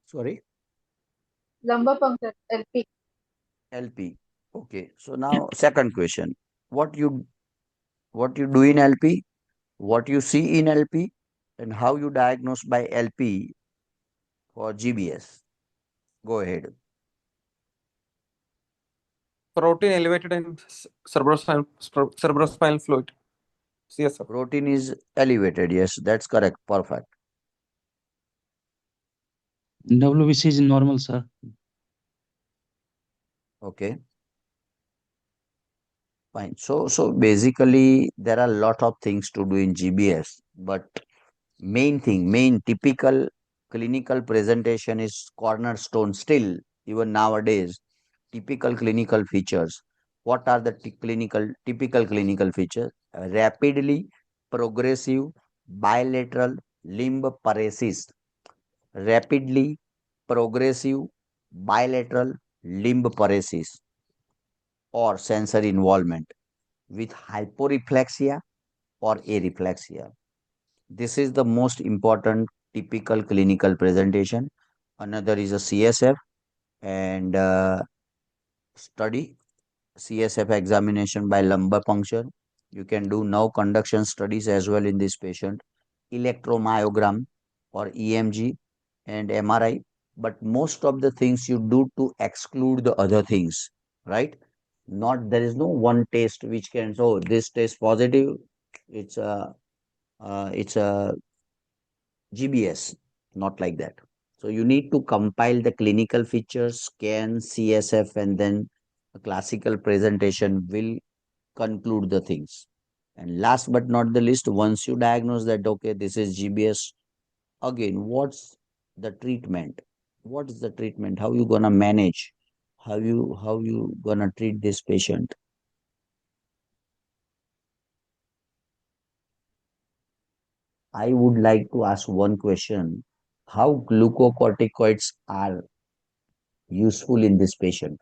Sorry, Lumbar puncture. LP. LP. Okay. So now second question. What you what you do in LP, what you see in LP, and how you diagnose by LP for GBS. Go ahead. Protein elevated in cerebrospinal fluid. CSF. Protein is elevated. Yes, that's correct. Perfect. WBC is normal, sir. Okay, fine. So basically, there are a lot of things to do in GBS, but main typical clinical presentation is cornerstone still, even nowadays. Typical clinical features. What are the typical clinical features? Rapidly progressive bilateral limb paresis. Rapidly progressive bilateral limb paresis or sensory involvement with hyporeflexia or areflexia. This is the most important typical clinical presentation. Another is a CSF and study CSF examination by lumbar puncture. You can do nerve conduction studies as well in this patient, electromyogram or EMG and MRI. But most of the things you do to exclude the other things, right? Not there is no one test which can, so this test positive, it's a GBS, not like that. So you need to compile the clinical features, scan, CSF, and then a classical presentation will conclude the things. And last but not the least, once you diagnose that, okay, this is GBS, again, what's the treatment? What is the treatment? How you gonna manage? How you gonna treat this patient? I would like to ask one question. How glucocorticoids are useful in this patient?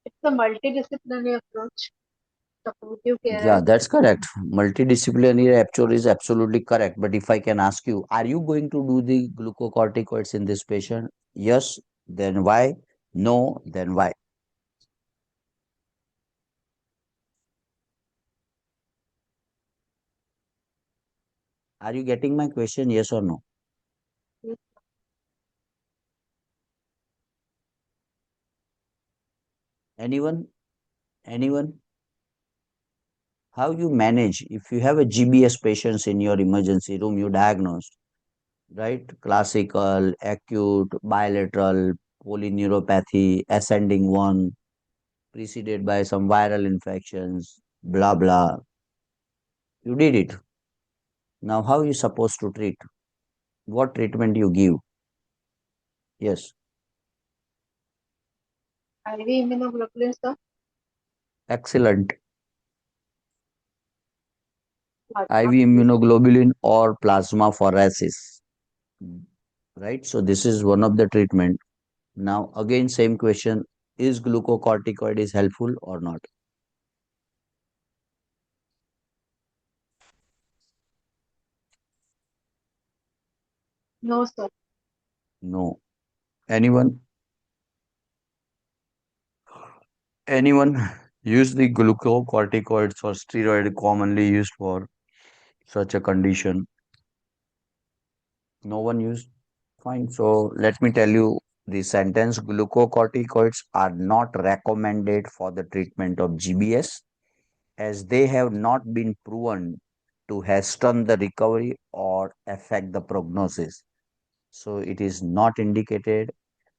It's a multidisciplinary approach. Supportive Yeah, care. that's correct. Multidisciplinary approach is absolutely correct. But if I can ask you, are you going to do the glucocorticoids in this patient? Yes, then why? No, then why? Are you getting my question? Yes or no? Yes. Anyone? Anyone? How you manage if you have a GBS patients in your emergency room, you diagnose, right? Classical, acute, bilateral, polyneuropathy, ascending one, preceded by some viral infections, blah blah. You did it. Now, how you supposed to treat? What treatment you give? Yes, IV immunoglobulin, sir. excellent. IV Plasma immunoglobulin or plasmapheresis, right? So this is one of the treatment. Now, again, same question: is glucocorticoid is helpful or not? No, sir. No. Anyone? Anyone use the glucocorticoids or steroid commonly used for such a condition? No one used? Fine. So let me tell you the sentence: glucocorticoids are not recommended for the treatment of GBS as they have not been proven to hasten the recovery or affect the prognosis. So it is not indicated.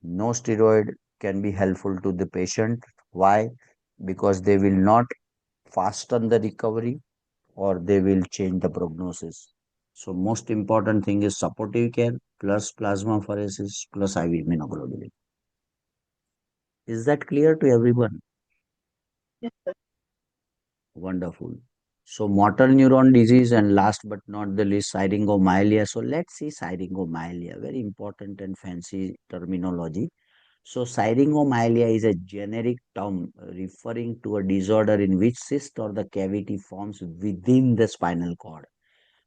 No steroid can be helpful to the patient. Why? Because they will not fasten the recovery or they will change the prognosis. So most important thing is supportive care plus plasmapheresis plus IV immunoglobulin. Is that clear to everyone? Yes, sir. Wonderful. So motor neuron disease and last but not the least syringomyelia. So let's see syringomyelia, very important and fancy terminology. So syringomyelia is a generic term referring to a disorder in which cyst or the cavity forms within the spinal cord.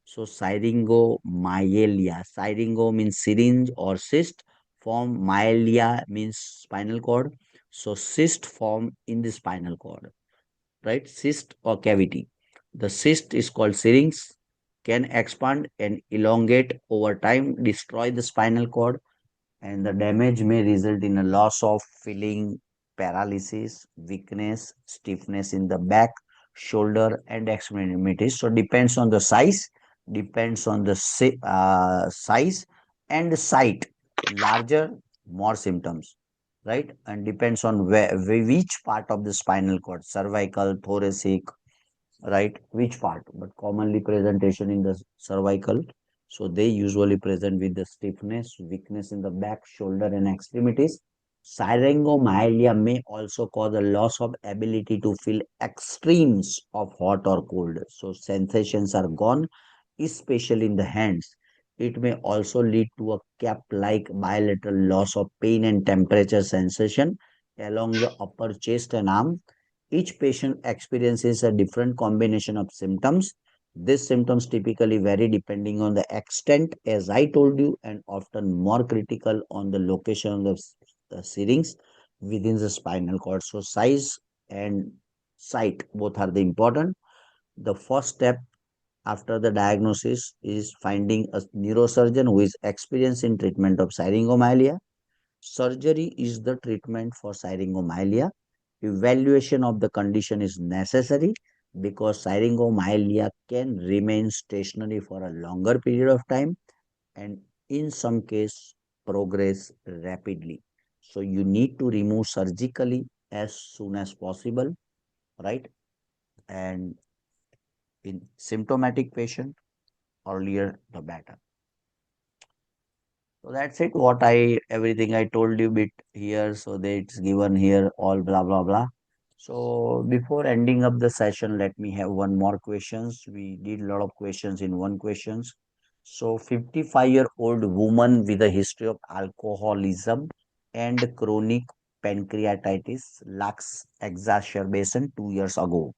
So syringomyelia, syringo means syringe or cyst, form myelia means spinal cord. So cyst form in the spinal cord, right? Cyst or cavity. The cyst is called syrinx, can expand and elongate over time, destroy the spinal cord, and the damage may result in a loss of feeling, paralysis, weakness, stiffness in the back, shoulder, and extremities. So depends on the size, depends on the size and the site. Larger, more symptoms, right? And depends on which part of the spinal cord, cervical, thoracic, right? Which part, but commonly presentation in the cervical. So they usually present with the stiffness, weakness in the back, shoulder, and extremities. Syringomyelia may also cause a loss of ability to feel extremes of hot or cold. So sensations are gone, especially in the hands. It may also lead to a cap-like bilateral loss of pain and temperature sensation along the upper chest and arm. Each patient experiences a different combination of symptoms. These symptoms typically vary depending on the extent, as I told you, and often more critical on the location of the syrinx within the spinal cord. So, size and site both are the important. The first step after the diagnosis is finding a neurosurgeon who is experienced in treatment of syringomyelia. Surgery is the treatment for syringomyelia. Evaluation of the condition is necessary because syringomyelia can remain stationary for a longer period of time and in some case progress rapidly. So you need to remove surgically as soon as possible, right? And in symptomatic patient, earlier the better. So that's it. What I everything I told you bit here, so that it's given here all blah blah blah. So before ending up the session, let me have one more questions. We did a lot of questions in one questions. So 55-year-old woman with a history of alcoholism and chronic pancreatitis lacks exacerbation 2 years ago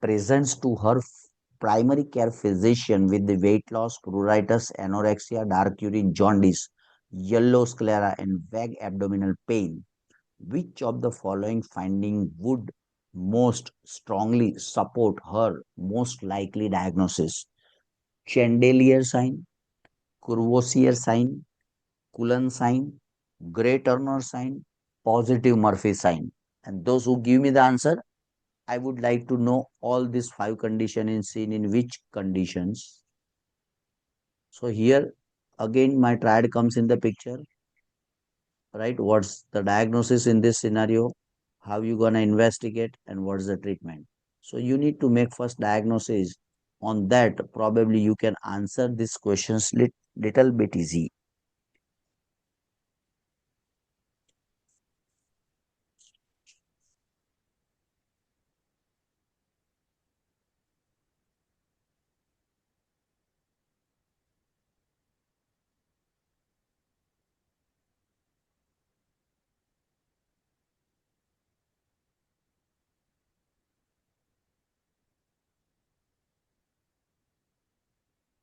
presents to her primary care physician with the weight loss, pruritus, anorexia, dark urine, jaundice, yellow sclera, and vague abdominal pain. Which of the following finding would most strongly support her most likely diagnosis? Chandelier sign, Courvoisier sign, Cullen sign, Gray Turner sign, positive Murphy sign. And those who give me the answer, I would like to know all these 5 conditions in seen in which conditions. So here again my triad comes in the picture, right? What's the diagnosis in this scenario? How you gonna investigate and what's the treatment? So you need to make first diagnosis. On that, probably you can answer these questions little bit easy.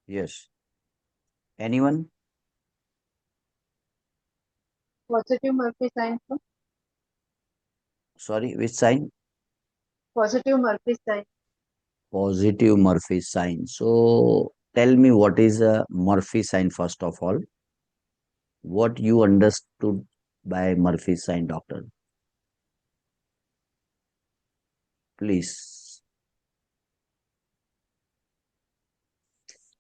Yes. Anyone? Positive Murphy sign, sir. Sorry, which sign? Positive Murphy sign. Positive Murphy sign. So tell me what is a Murphy sign first of all. What you understood by Murphy sign, doctor? Please.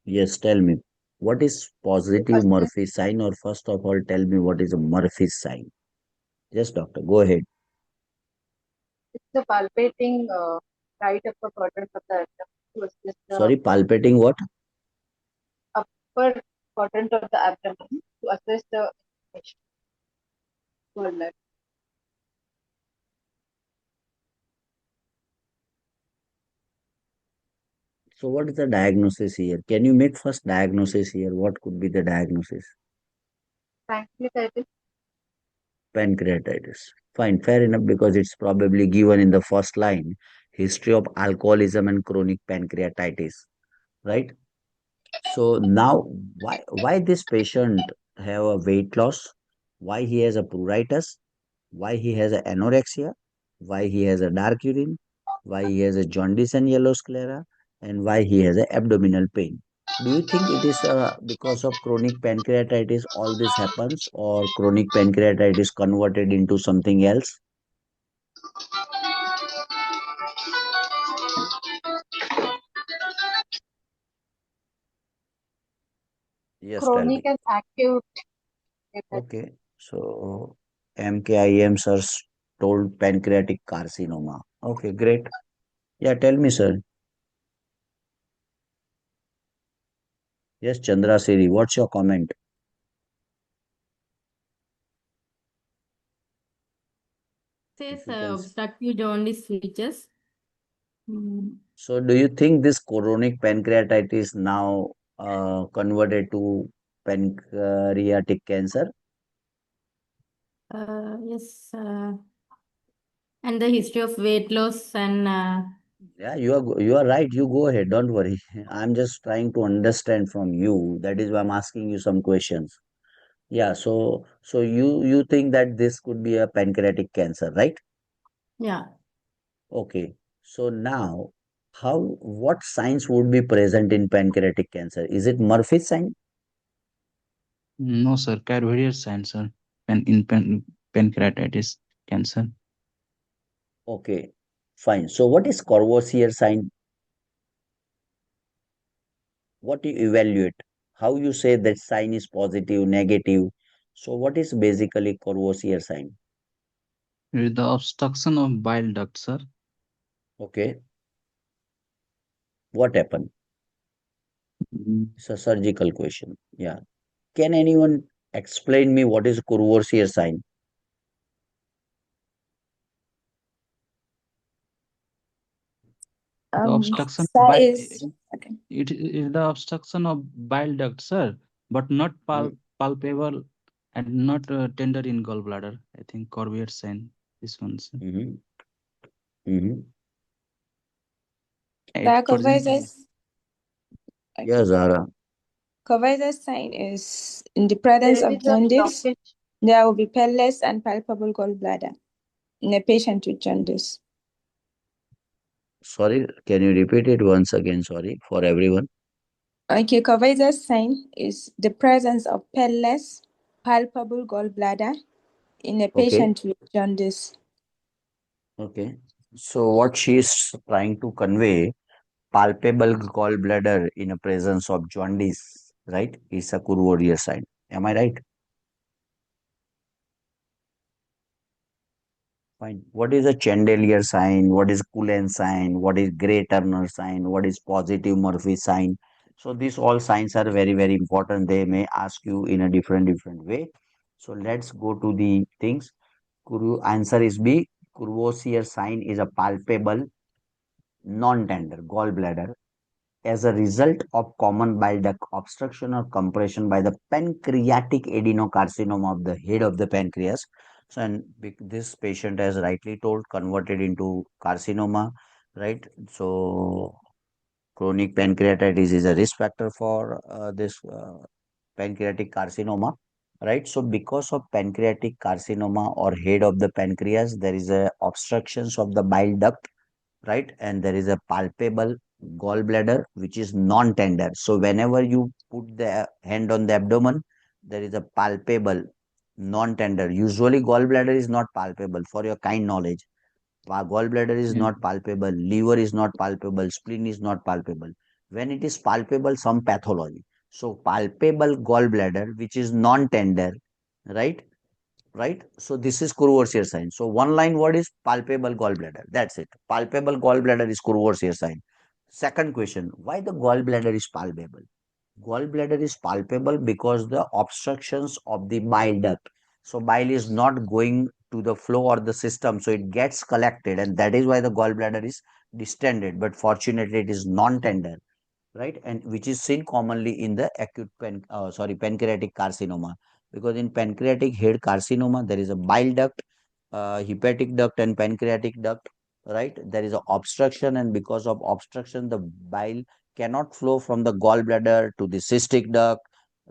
Yes, tell me. What is positive Assist, Murphy sign? Or first of all, tell me what is a Murphy sign. Yes, doctor, go ahead. it's the palpating right upper quadrant of the abdomen to assist the Sorry, palpating what? upper quadrant of the abdomen to assess the inflammation for blood. So what is the diagnosis here? Can you make first diagnosis here? What could be the diagnosis? Pancreatitis. Pancreatitis. Fine, fair enough, because it's probably given in the first line. History of alcoholism and chronic pancreatitis, right? So now, why this patient have a weight loss? Why he has a pruritus? Why he has a anorexia? Why he has a dark urine? Why he has a jaundice and yellow sclera? And why he has a abdominal pain? Do you think it is because of chronic pancreatitis all this happens, or chronic pancreatitis converted into something else? Yes, tell Chronic me. and acute hepatitis. Okay, so MKIM sirs told pancreatic carcinoma. Okay, great. Yeah, tell me, sir. Yes, Chandra Siri, what's your comment? Says If you can. obstructive jaundice features. So, do you think this chronic pancreatitis now converted to pancreatic cancer? Yes, and the history of weight loss and Yeah, you are right. You go ahead. Don't worry. I'm just trying to understand from you. That is why I'm asking you some questions. Yeah. So you think that this could be a pancreatic cancer, right? yeah. Okay. So now, what signs would be present in pancreatic cancer? Is it Murphy's sign? No, sir. Cardiovascular sign, sir. Pancreatitis cancer. Okay. Fine. So what is Courvoisier sign? What you evaluate? How you say that sign is positive, negative? So what is basically Courvoisier sign? It is the obstruction of bile duct, sir. Okay. What happened? Mm, It's a surgical question. Yeah. Can anyone explain me what is Courvoisier sign? The obstruction That by is okay. it is the obstruction of bile duct, sir, but not Mm, palpable and not tender in gallbladder. I think Corbier sign. This one, sir. mhm, mhm. It present. Covariance, Yeah, okay. Zara. Covariance sign is in the There presence is of a jaundice, blockage. there will be painless and palpable gallbladder in a patient with jaundice. Sorry, can you repeat it once again? Sorry for everyone. Okay, Covariance sign is the presence of painless, palpable gallbladder in a Okay. patient with jaundice. Okay. So what she is trying to convey, palpable gallbladder in a presence of jaundice, right, is a Kurworia sign. Am I right? Fine. What is a Chandelier sign? What is Cullen sign? What is Gray Turner sign? What is positive Murphy sign? So these all signs are very, very important. They may ask you in a different way. So let's go to the things. Answer is B. Courvoisier sign is a palpable, non-tender gallbladder as a result of common bile duct obstruction or compression by the pancreatic adenocarcinoma of the head of the pancreas. So, and this patient has rightly told converted into carcinoma, right? So, chronic pancreatitis is a risk factor for this pancreatic carcinoma, right? So, because of pancreatic carcinoma or head of the pancreas, there is a obstructions of the bile duct, right? And there is a palpable gallbladder which is non-tender. So whenever you put the hand on the abdomen, there is a palpable non-tender. Usually gallbladder is not palpable. For your kind knowledge, gallbladder is Yeah. not palpable, liver is not palpable, spleen is not palpable. When it is palpable, some pathology. So palpable gallbladder which is non-tender, right? Right? So this is Courvoisier sign. So one line word is palpable gallbladder. That's it. Palpable gallbladder is Courvoisier sign. Second question, why the gallbladder is palpable? Gallbladder is palpable because the obstructions of the bile duct. So bile is not going to the flow or the system, so it gets collected, and that is why the gallbladder is distended. But fortunately, it is non-tender, right? And which is seen commonly in the pancreatic carcinoma, because in pancreatic head carcinoma there is a bile duct, hepatic duct and pancreatic duct, right? There is a obstruction, and because of obstruction the bile cannot flow from the gallbladder to the cystic duct,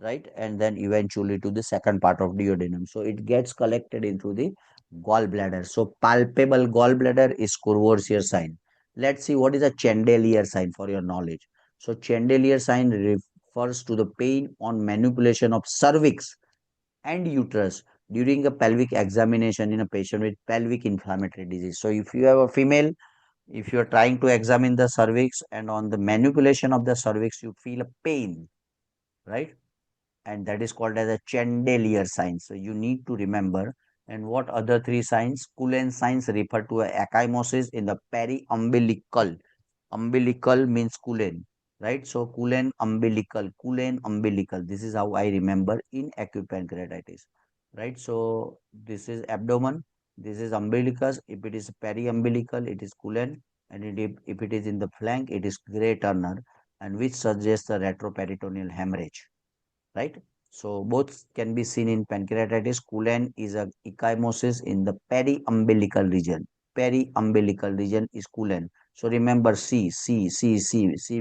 right? And then eventually to the second part of duodenum, so it gets collected into the gallbladder. So palpable gallbladder is Courvoisier sign. Let's see what is a Chandelier sign for your knowledge. So Chandelier sign refers to the pain on manipulation of cervix and uterus during a pelvic examination in a patient with pelvic inflammatory disease. So if you have a female, if you are trying to examine the cervix and on the manipulation of the cervix, you feel a pain, right? And that is called as a Chandelier sign. So you need to remember. And what other three signs? Cullen signs refer to a ecchymosis in the periumbilical. Umbilical means Cullen, right? So Cullen umbilical. This is how I remember in acute pancreatitis, right? So this is abdomen, this is umbilicus. If it is periumbilical, it is Cullen, and if it is in the flank, it is Gray Turner, and which suggests a retroperitoneal hemorrhage, right? So both can be seen in pancreatitis. Cullen is a ecchymosis in the periumbilical region. Periumbilical region is Cullen. So remember C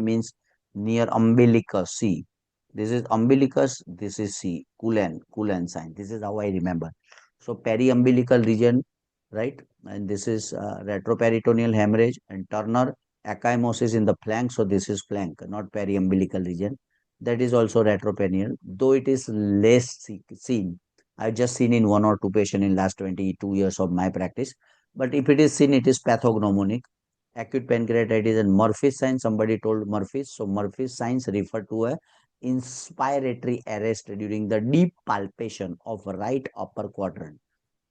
means near umbilicus, C. This is umbilicus, this is C, Cullen sign. This is how I remember. So periumbilical region, right? And this is retroperitoneal hemorrhage, and Turner ecchymosis in the flank. So this is flank, not periumbilical region. That is also retroperitoneal, though it is less seen. I've just seen in one or two patients in last 22 years of my practice. But if it is seen, it is pathognomonic. Acute pancreatitis and Murphy's sign, somebody told Murphy's. So Murphy's signs refer to a inspiratory arrest during the deep palpation of right upper quadrant.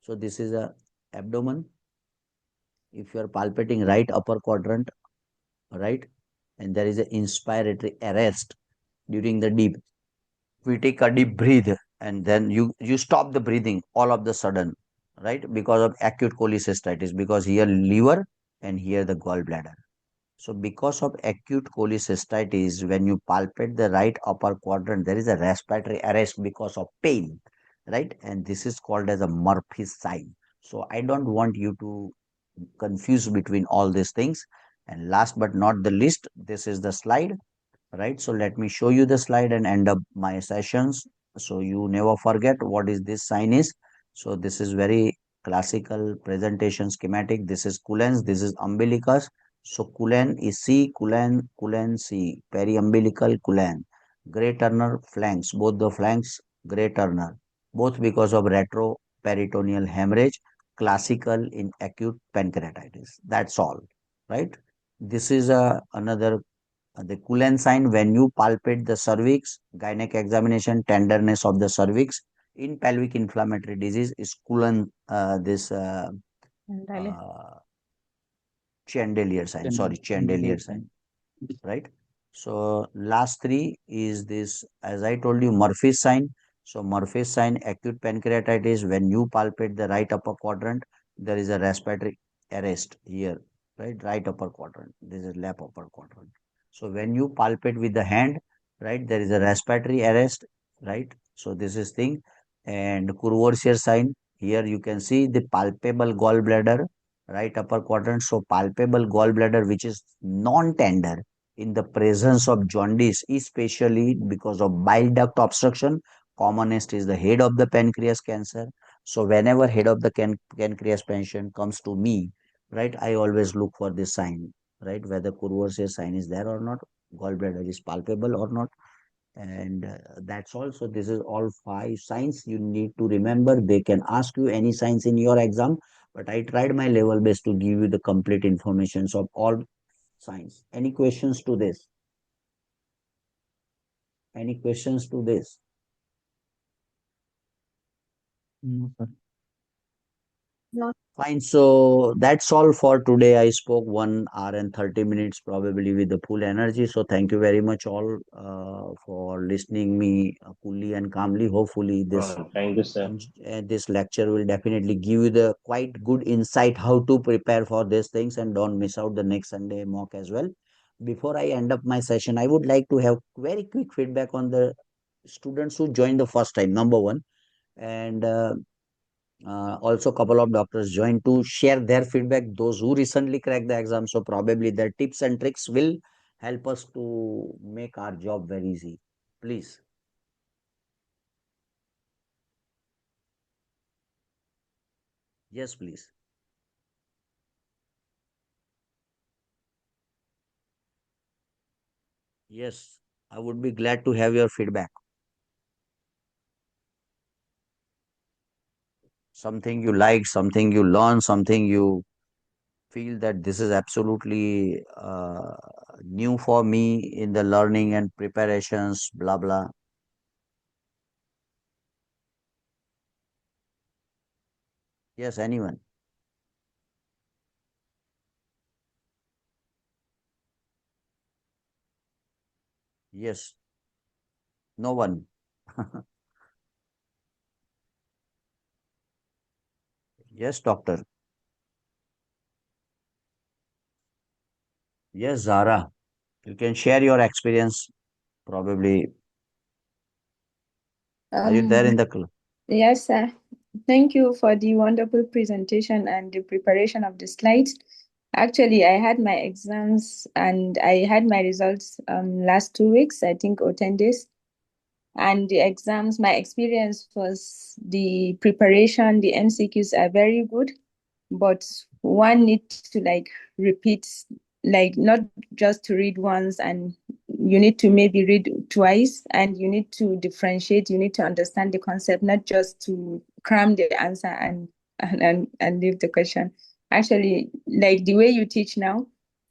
So this is a abdomen. If you are palpating right upper quadrant, right, and there is an inspiratory arrest during the deep, we take a deep breath, and then you stop the breathing all of the sudden, right, because of acute cholecystitis, because here liver and here the gallbladder. So because of acute cholecystitis, when you palpate the right upper quadrant, there is a respiratory arrest because of pain, right? And this is called as a Murphy's sign. So I don't want you to confuse between all these things. And last but not the least, this is the slide, right? So let me show you the slide and end up my sessions. So you never forget what is this sign is. So this is very classical presentation schematic. This is Cullen's, this is umbilicus. So Cullen is C, Cullen C, periumbilical Cullen. Gray Turner flanks, both the flanks, Gray Turner, both because of retroperitoneal hemorrhage. classical in acute pancreatitis. That's all, right? This is another the Cullen sign when you palpate the cervix, gynec examination, tenderness of the cervix in pelvic inflammatory disease is Cullen this uh, chandelier sign. Sorry, chandelier sign, right? So last three is this, as I told you, Murphy's sign. So Murphy's sign, acute pancreatitis, when you palpate the right upper quadrant, there is a respiratory arrest here, right? Right upper quadrant. This is left upper quadrant. So when you palpate with the hand, right, there is a respiratory arrest, right? So this is thing. And Courvoisier sign, here you can see the palpable gallbladder, right upper quadrant. So palpable gallbladder, which is non-tender in the presence of jaundice, especially because of bile duct obstruction. Commonest is the head of the pancreas cancer. So whenever head of the pancreas patient comes to me, right, I always look for this sign, right, whether Courvoisier sign is there or not, gallbladder is palpable or not, and that's all. So this is all five signs you need to remember. They can ask you any signs in your exam, but I tried my level best to give you the complete information of all signs. Any questions to this? Any questions to this? No, sir. Fine. So that's all for today. I spoke 1 hour and 30 minutes, probably with the full energy. So thank you very much all for listening me coolly and calmly. Hopefully Thank you, sir. this lecture will definitely give you the quite good insight how to prepare for these things, and don't miss out the next Sunday mock as well. Before I end up my session, I would like to have very quick feedback on the students who joined the first time, number one, and also couple of doctors joined to share their feedback, those who recently cracked the exam. So probably their tips and tricks will help us to make our job very easy. Please. Yes, please. Yes, I would be glad to have your feedback. Something you like, something you learn, something you feel that this is absolutely new for me in the learning and preparations, blah, blah. Yes, anyone. Yes, no one. Yes, doctor. Yes, Zara. You can share your experience. Probably, are you there in the club? Yes, sir. Thank you for the wonderful presentation and the preparation of the slides. Actually, I had my exams and I had my results last 2 weeks, I think, or 10 days. And the exams, my experience was the preparation, the MCQs are very good, but one needs to repeat, not just to read once, and you need to maybe read twice, and you need to differentiate, you need to understand the concept, not just to cram the answer and leave the question. Actually, like the way you teach now,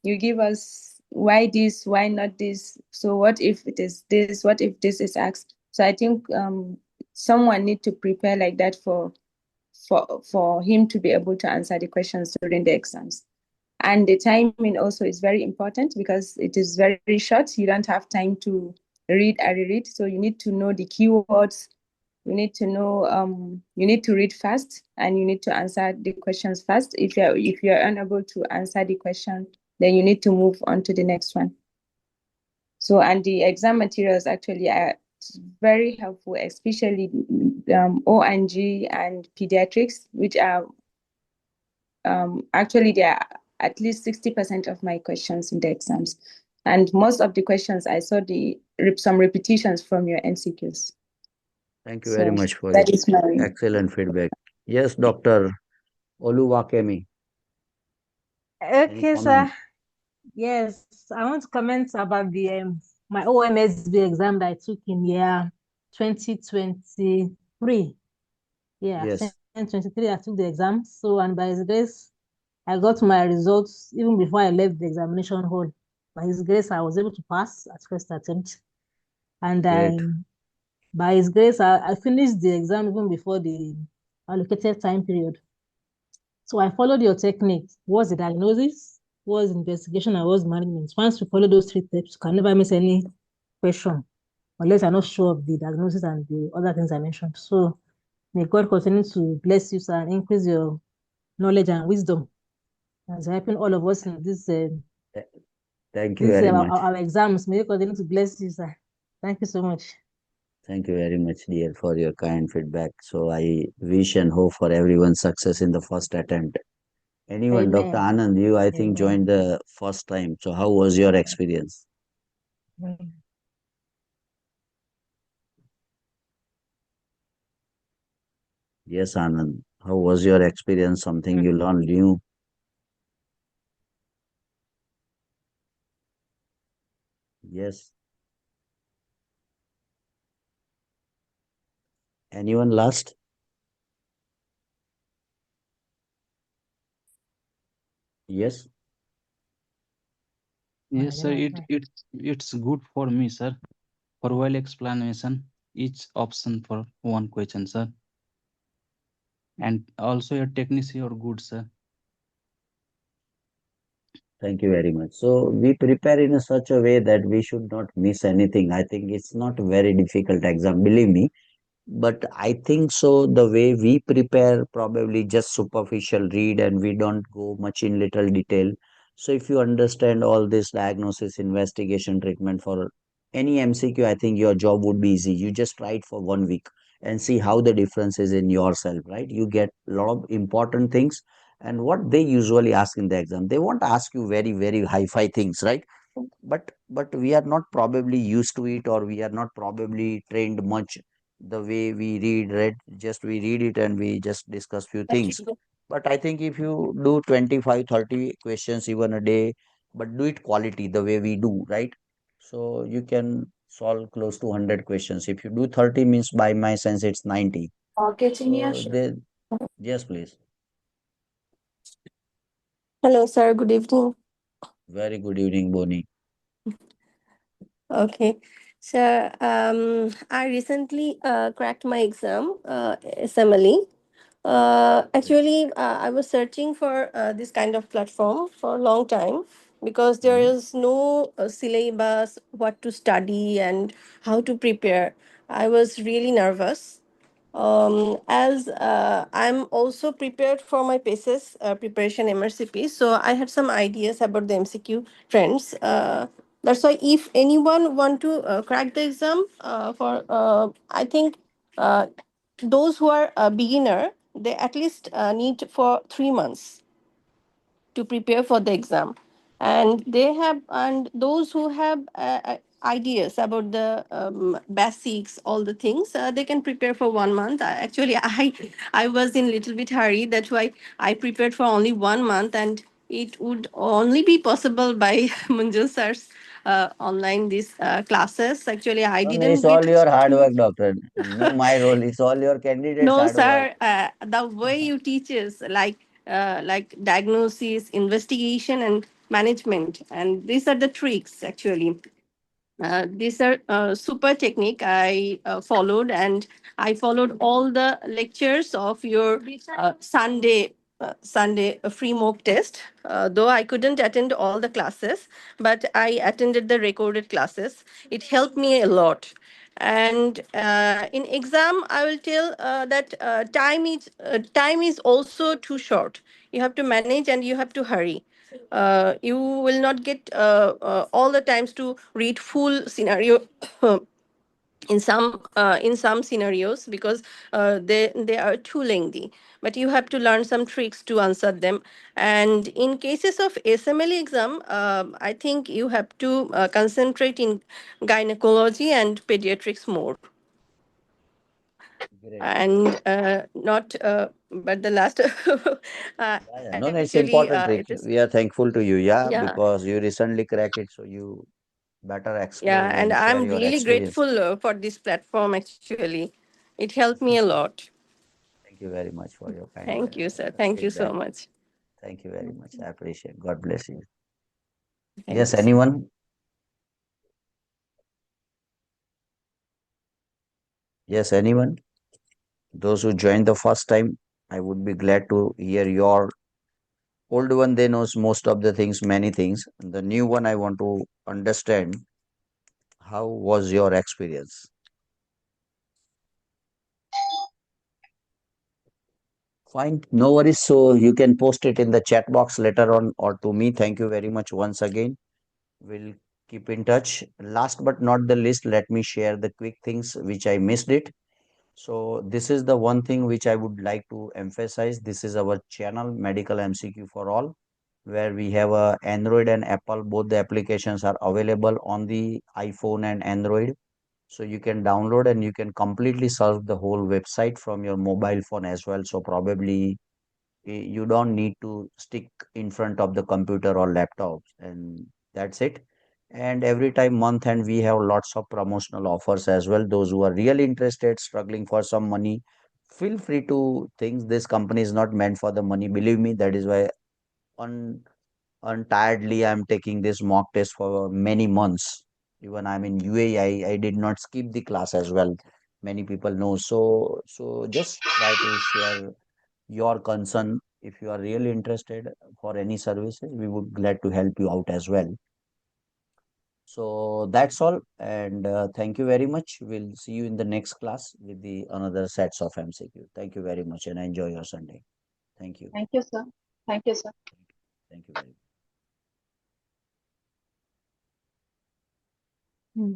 you give us why this, why not this, so what if it is this, what if this is asked. So I think someone need to prepare like that for him to be able to answer the questions during the exams. And the timing also is very important because it is very short. You don't have time to read and reread. So you need to know the keywords. You need to know, you need to read fast, and you need to answer the questions fast. If you're unable to answer the question, then you need to move on to the next one. So, and the exam materials actually are very helpful, especially ONG and pediatrics, which are actually they are at least 60% of my questions in the exams. And most of the questions, I saw some repetitions from your MCQs. Thank you very So much for your that is my excellent feedback. Yes, Dr. Oluwakemi. Any Okay, sir. comment? Yes, I want to comment about the my OMSB exam that I took in year 2023. Yeah, Yes. 2023, I took the exam. So, and by His grace, I got my results even before I left the examination hall. By His grace, I was able to pass at first attempt. And Great. by His grace, I finished the exam even before the allocated time period. So I followed your technique. What's the diagnosis? What's investigation? And what's management? Once you follow those three steps, you can never miss any question unless you're not sure of the diagnosis and the other things I mentioned. So may God continue to bless you, sir, and increase your knowledge and wisdom as helping all of us in Thank you very much. our exams. May God continue to bless you, sir. Thank you so much. Thank you very much, dear, for your kind feedback. So I wish and hope for everyone's success in the first attempt. Anyone, Dr. Amen. Anand, you I think Amen. joined the first time. So how was your experience? Yes, Anand. How was your experience? Something you learned new? Yes. Anyone last? Yes. Yes, sir. It's good for me, sir. For well explanation, each option for one question, sir. And also your techniques are good, sir. Thank you very much. So we prepare in a such a way that we should not miss anything. I think it's not a very difficult exam, believe me. But I think so the way we prepare probably just superficial read and we don't go much in little detail. So if you understand all this diagnosis, investigation, treatment for any MCQ, I think your job would be easy. You just try it for 1 week and see how the difference is in yourself, right? You get a lot of important things. And what they usually ask in the exam, they won't ask you very, very hi-fi things, right? But we are not probably used to it, or we are not probably trained much the way we read, just we read it and we just discuss few things. But I think if you do 25, 30 questions even a day, but do it quality the way we do, right? So you can solve close to 100 questions. If you do 30 means by my sense it's 90. So they, yes, please. Hello, sir. Good evening. Very good evening, Boni. Okay. So, I recently cracked my exam, SMLE. Actually, I was searching for this kind of platform for a long time because there Mhm. is no syllabus, what to study, and how to prepare. I was really nervous. As I'm also prepared for my PACES preparation MRCP, so I had some ideas about the MCQ trends. That's why if anyone want to crack the exam I think uh, those who are a beginner, they at least need for 3 months to prepare for the exam, and those who have ideas about the basics, all the things, they can prepare for 1 month. Actually, I was in little bit hurry, that's why I prepared for only 1 month, and it would only be possible by Munjal sir's online these classes. Actually, I No, no, didn't it's all get your hard to. work, doctor. No, my role. It's all your candidates' No, hard work. sir. The way you teach is like diagnosis, investigation, and management, and these are the tricks actually. These are super technique I followed, and I followed all the lectures of your Sunday free mock test. Though I couldn't attend all the classes, but I attended the recorded classes. It helped me a lot. And in exam, I will tell that time is also too short. You have to manage and you have to hurry. You will not get all the times to read full scenario in some scenarios because they are too lengthy, but you have to learn some tricks to answer them. And in cases of SMLE exam, I think you have to concentrate in gynecology and pediatrics more. Great. And not but the last Yeah, yeah. No, no, it's actually important it trick. is. We are thankful to you, yeah, Yeah. because you recently cracked it, so you better Yeah, explain and and share I'm your really experience. grateful for this platform actually. It helped me a lot. Thank you very much for your kind Thank you, sir. Thank you so feedback. much. Thank you very much. I appreciate. God bless you. Thank Yes, you, sir. anyone? Yes, anyone? Those who joined the first time, I would be glad to hear your old one. They knows most of the things, many things. The new one, I want to understand how was your experience. Fine, no worries. So you can post it in the chat box later on or to me. Thank you very much once again. We'll keep in touch. Last but not the least, let me share the quick things which I missed it. So this is the one thing which I would like to emphasize. This is our channel, Medical MCQ for All, where we have a Android and Apple. Both the applications are available on the iPhone and Android. So you can download and you can completely solve the whole website from your mobile phone as well. So probably you don't need to stick in front of the computer or laptop, and that's it. And every time month end we have lots of promotional offers as well. Those who are really interested, struggling for some money, feel free to think this company is not meant for the money. Believe me, that is why un untiredly I'm taking this mock test for many months. Even I'm in UAE, I did not skip the class as well. Many people know. So just try to share your concern. If you are really interested for any services, we would glad to help you out as well. So that's all, and thank you very much. We'll see you in the next class with the another sets of MCQ. Thank you very much and enjoy your Sunday. Thank you. Thank you, sir. Thank you, sir. Thank you very much. Hmm.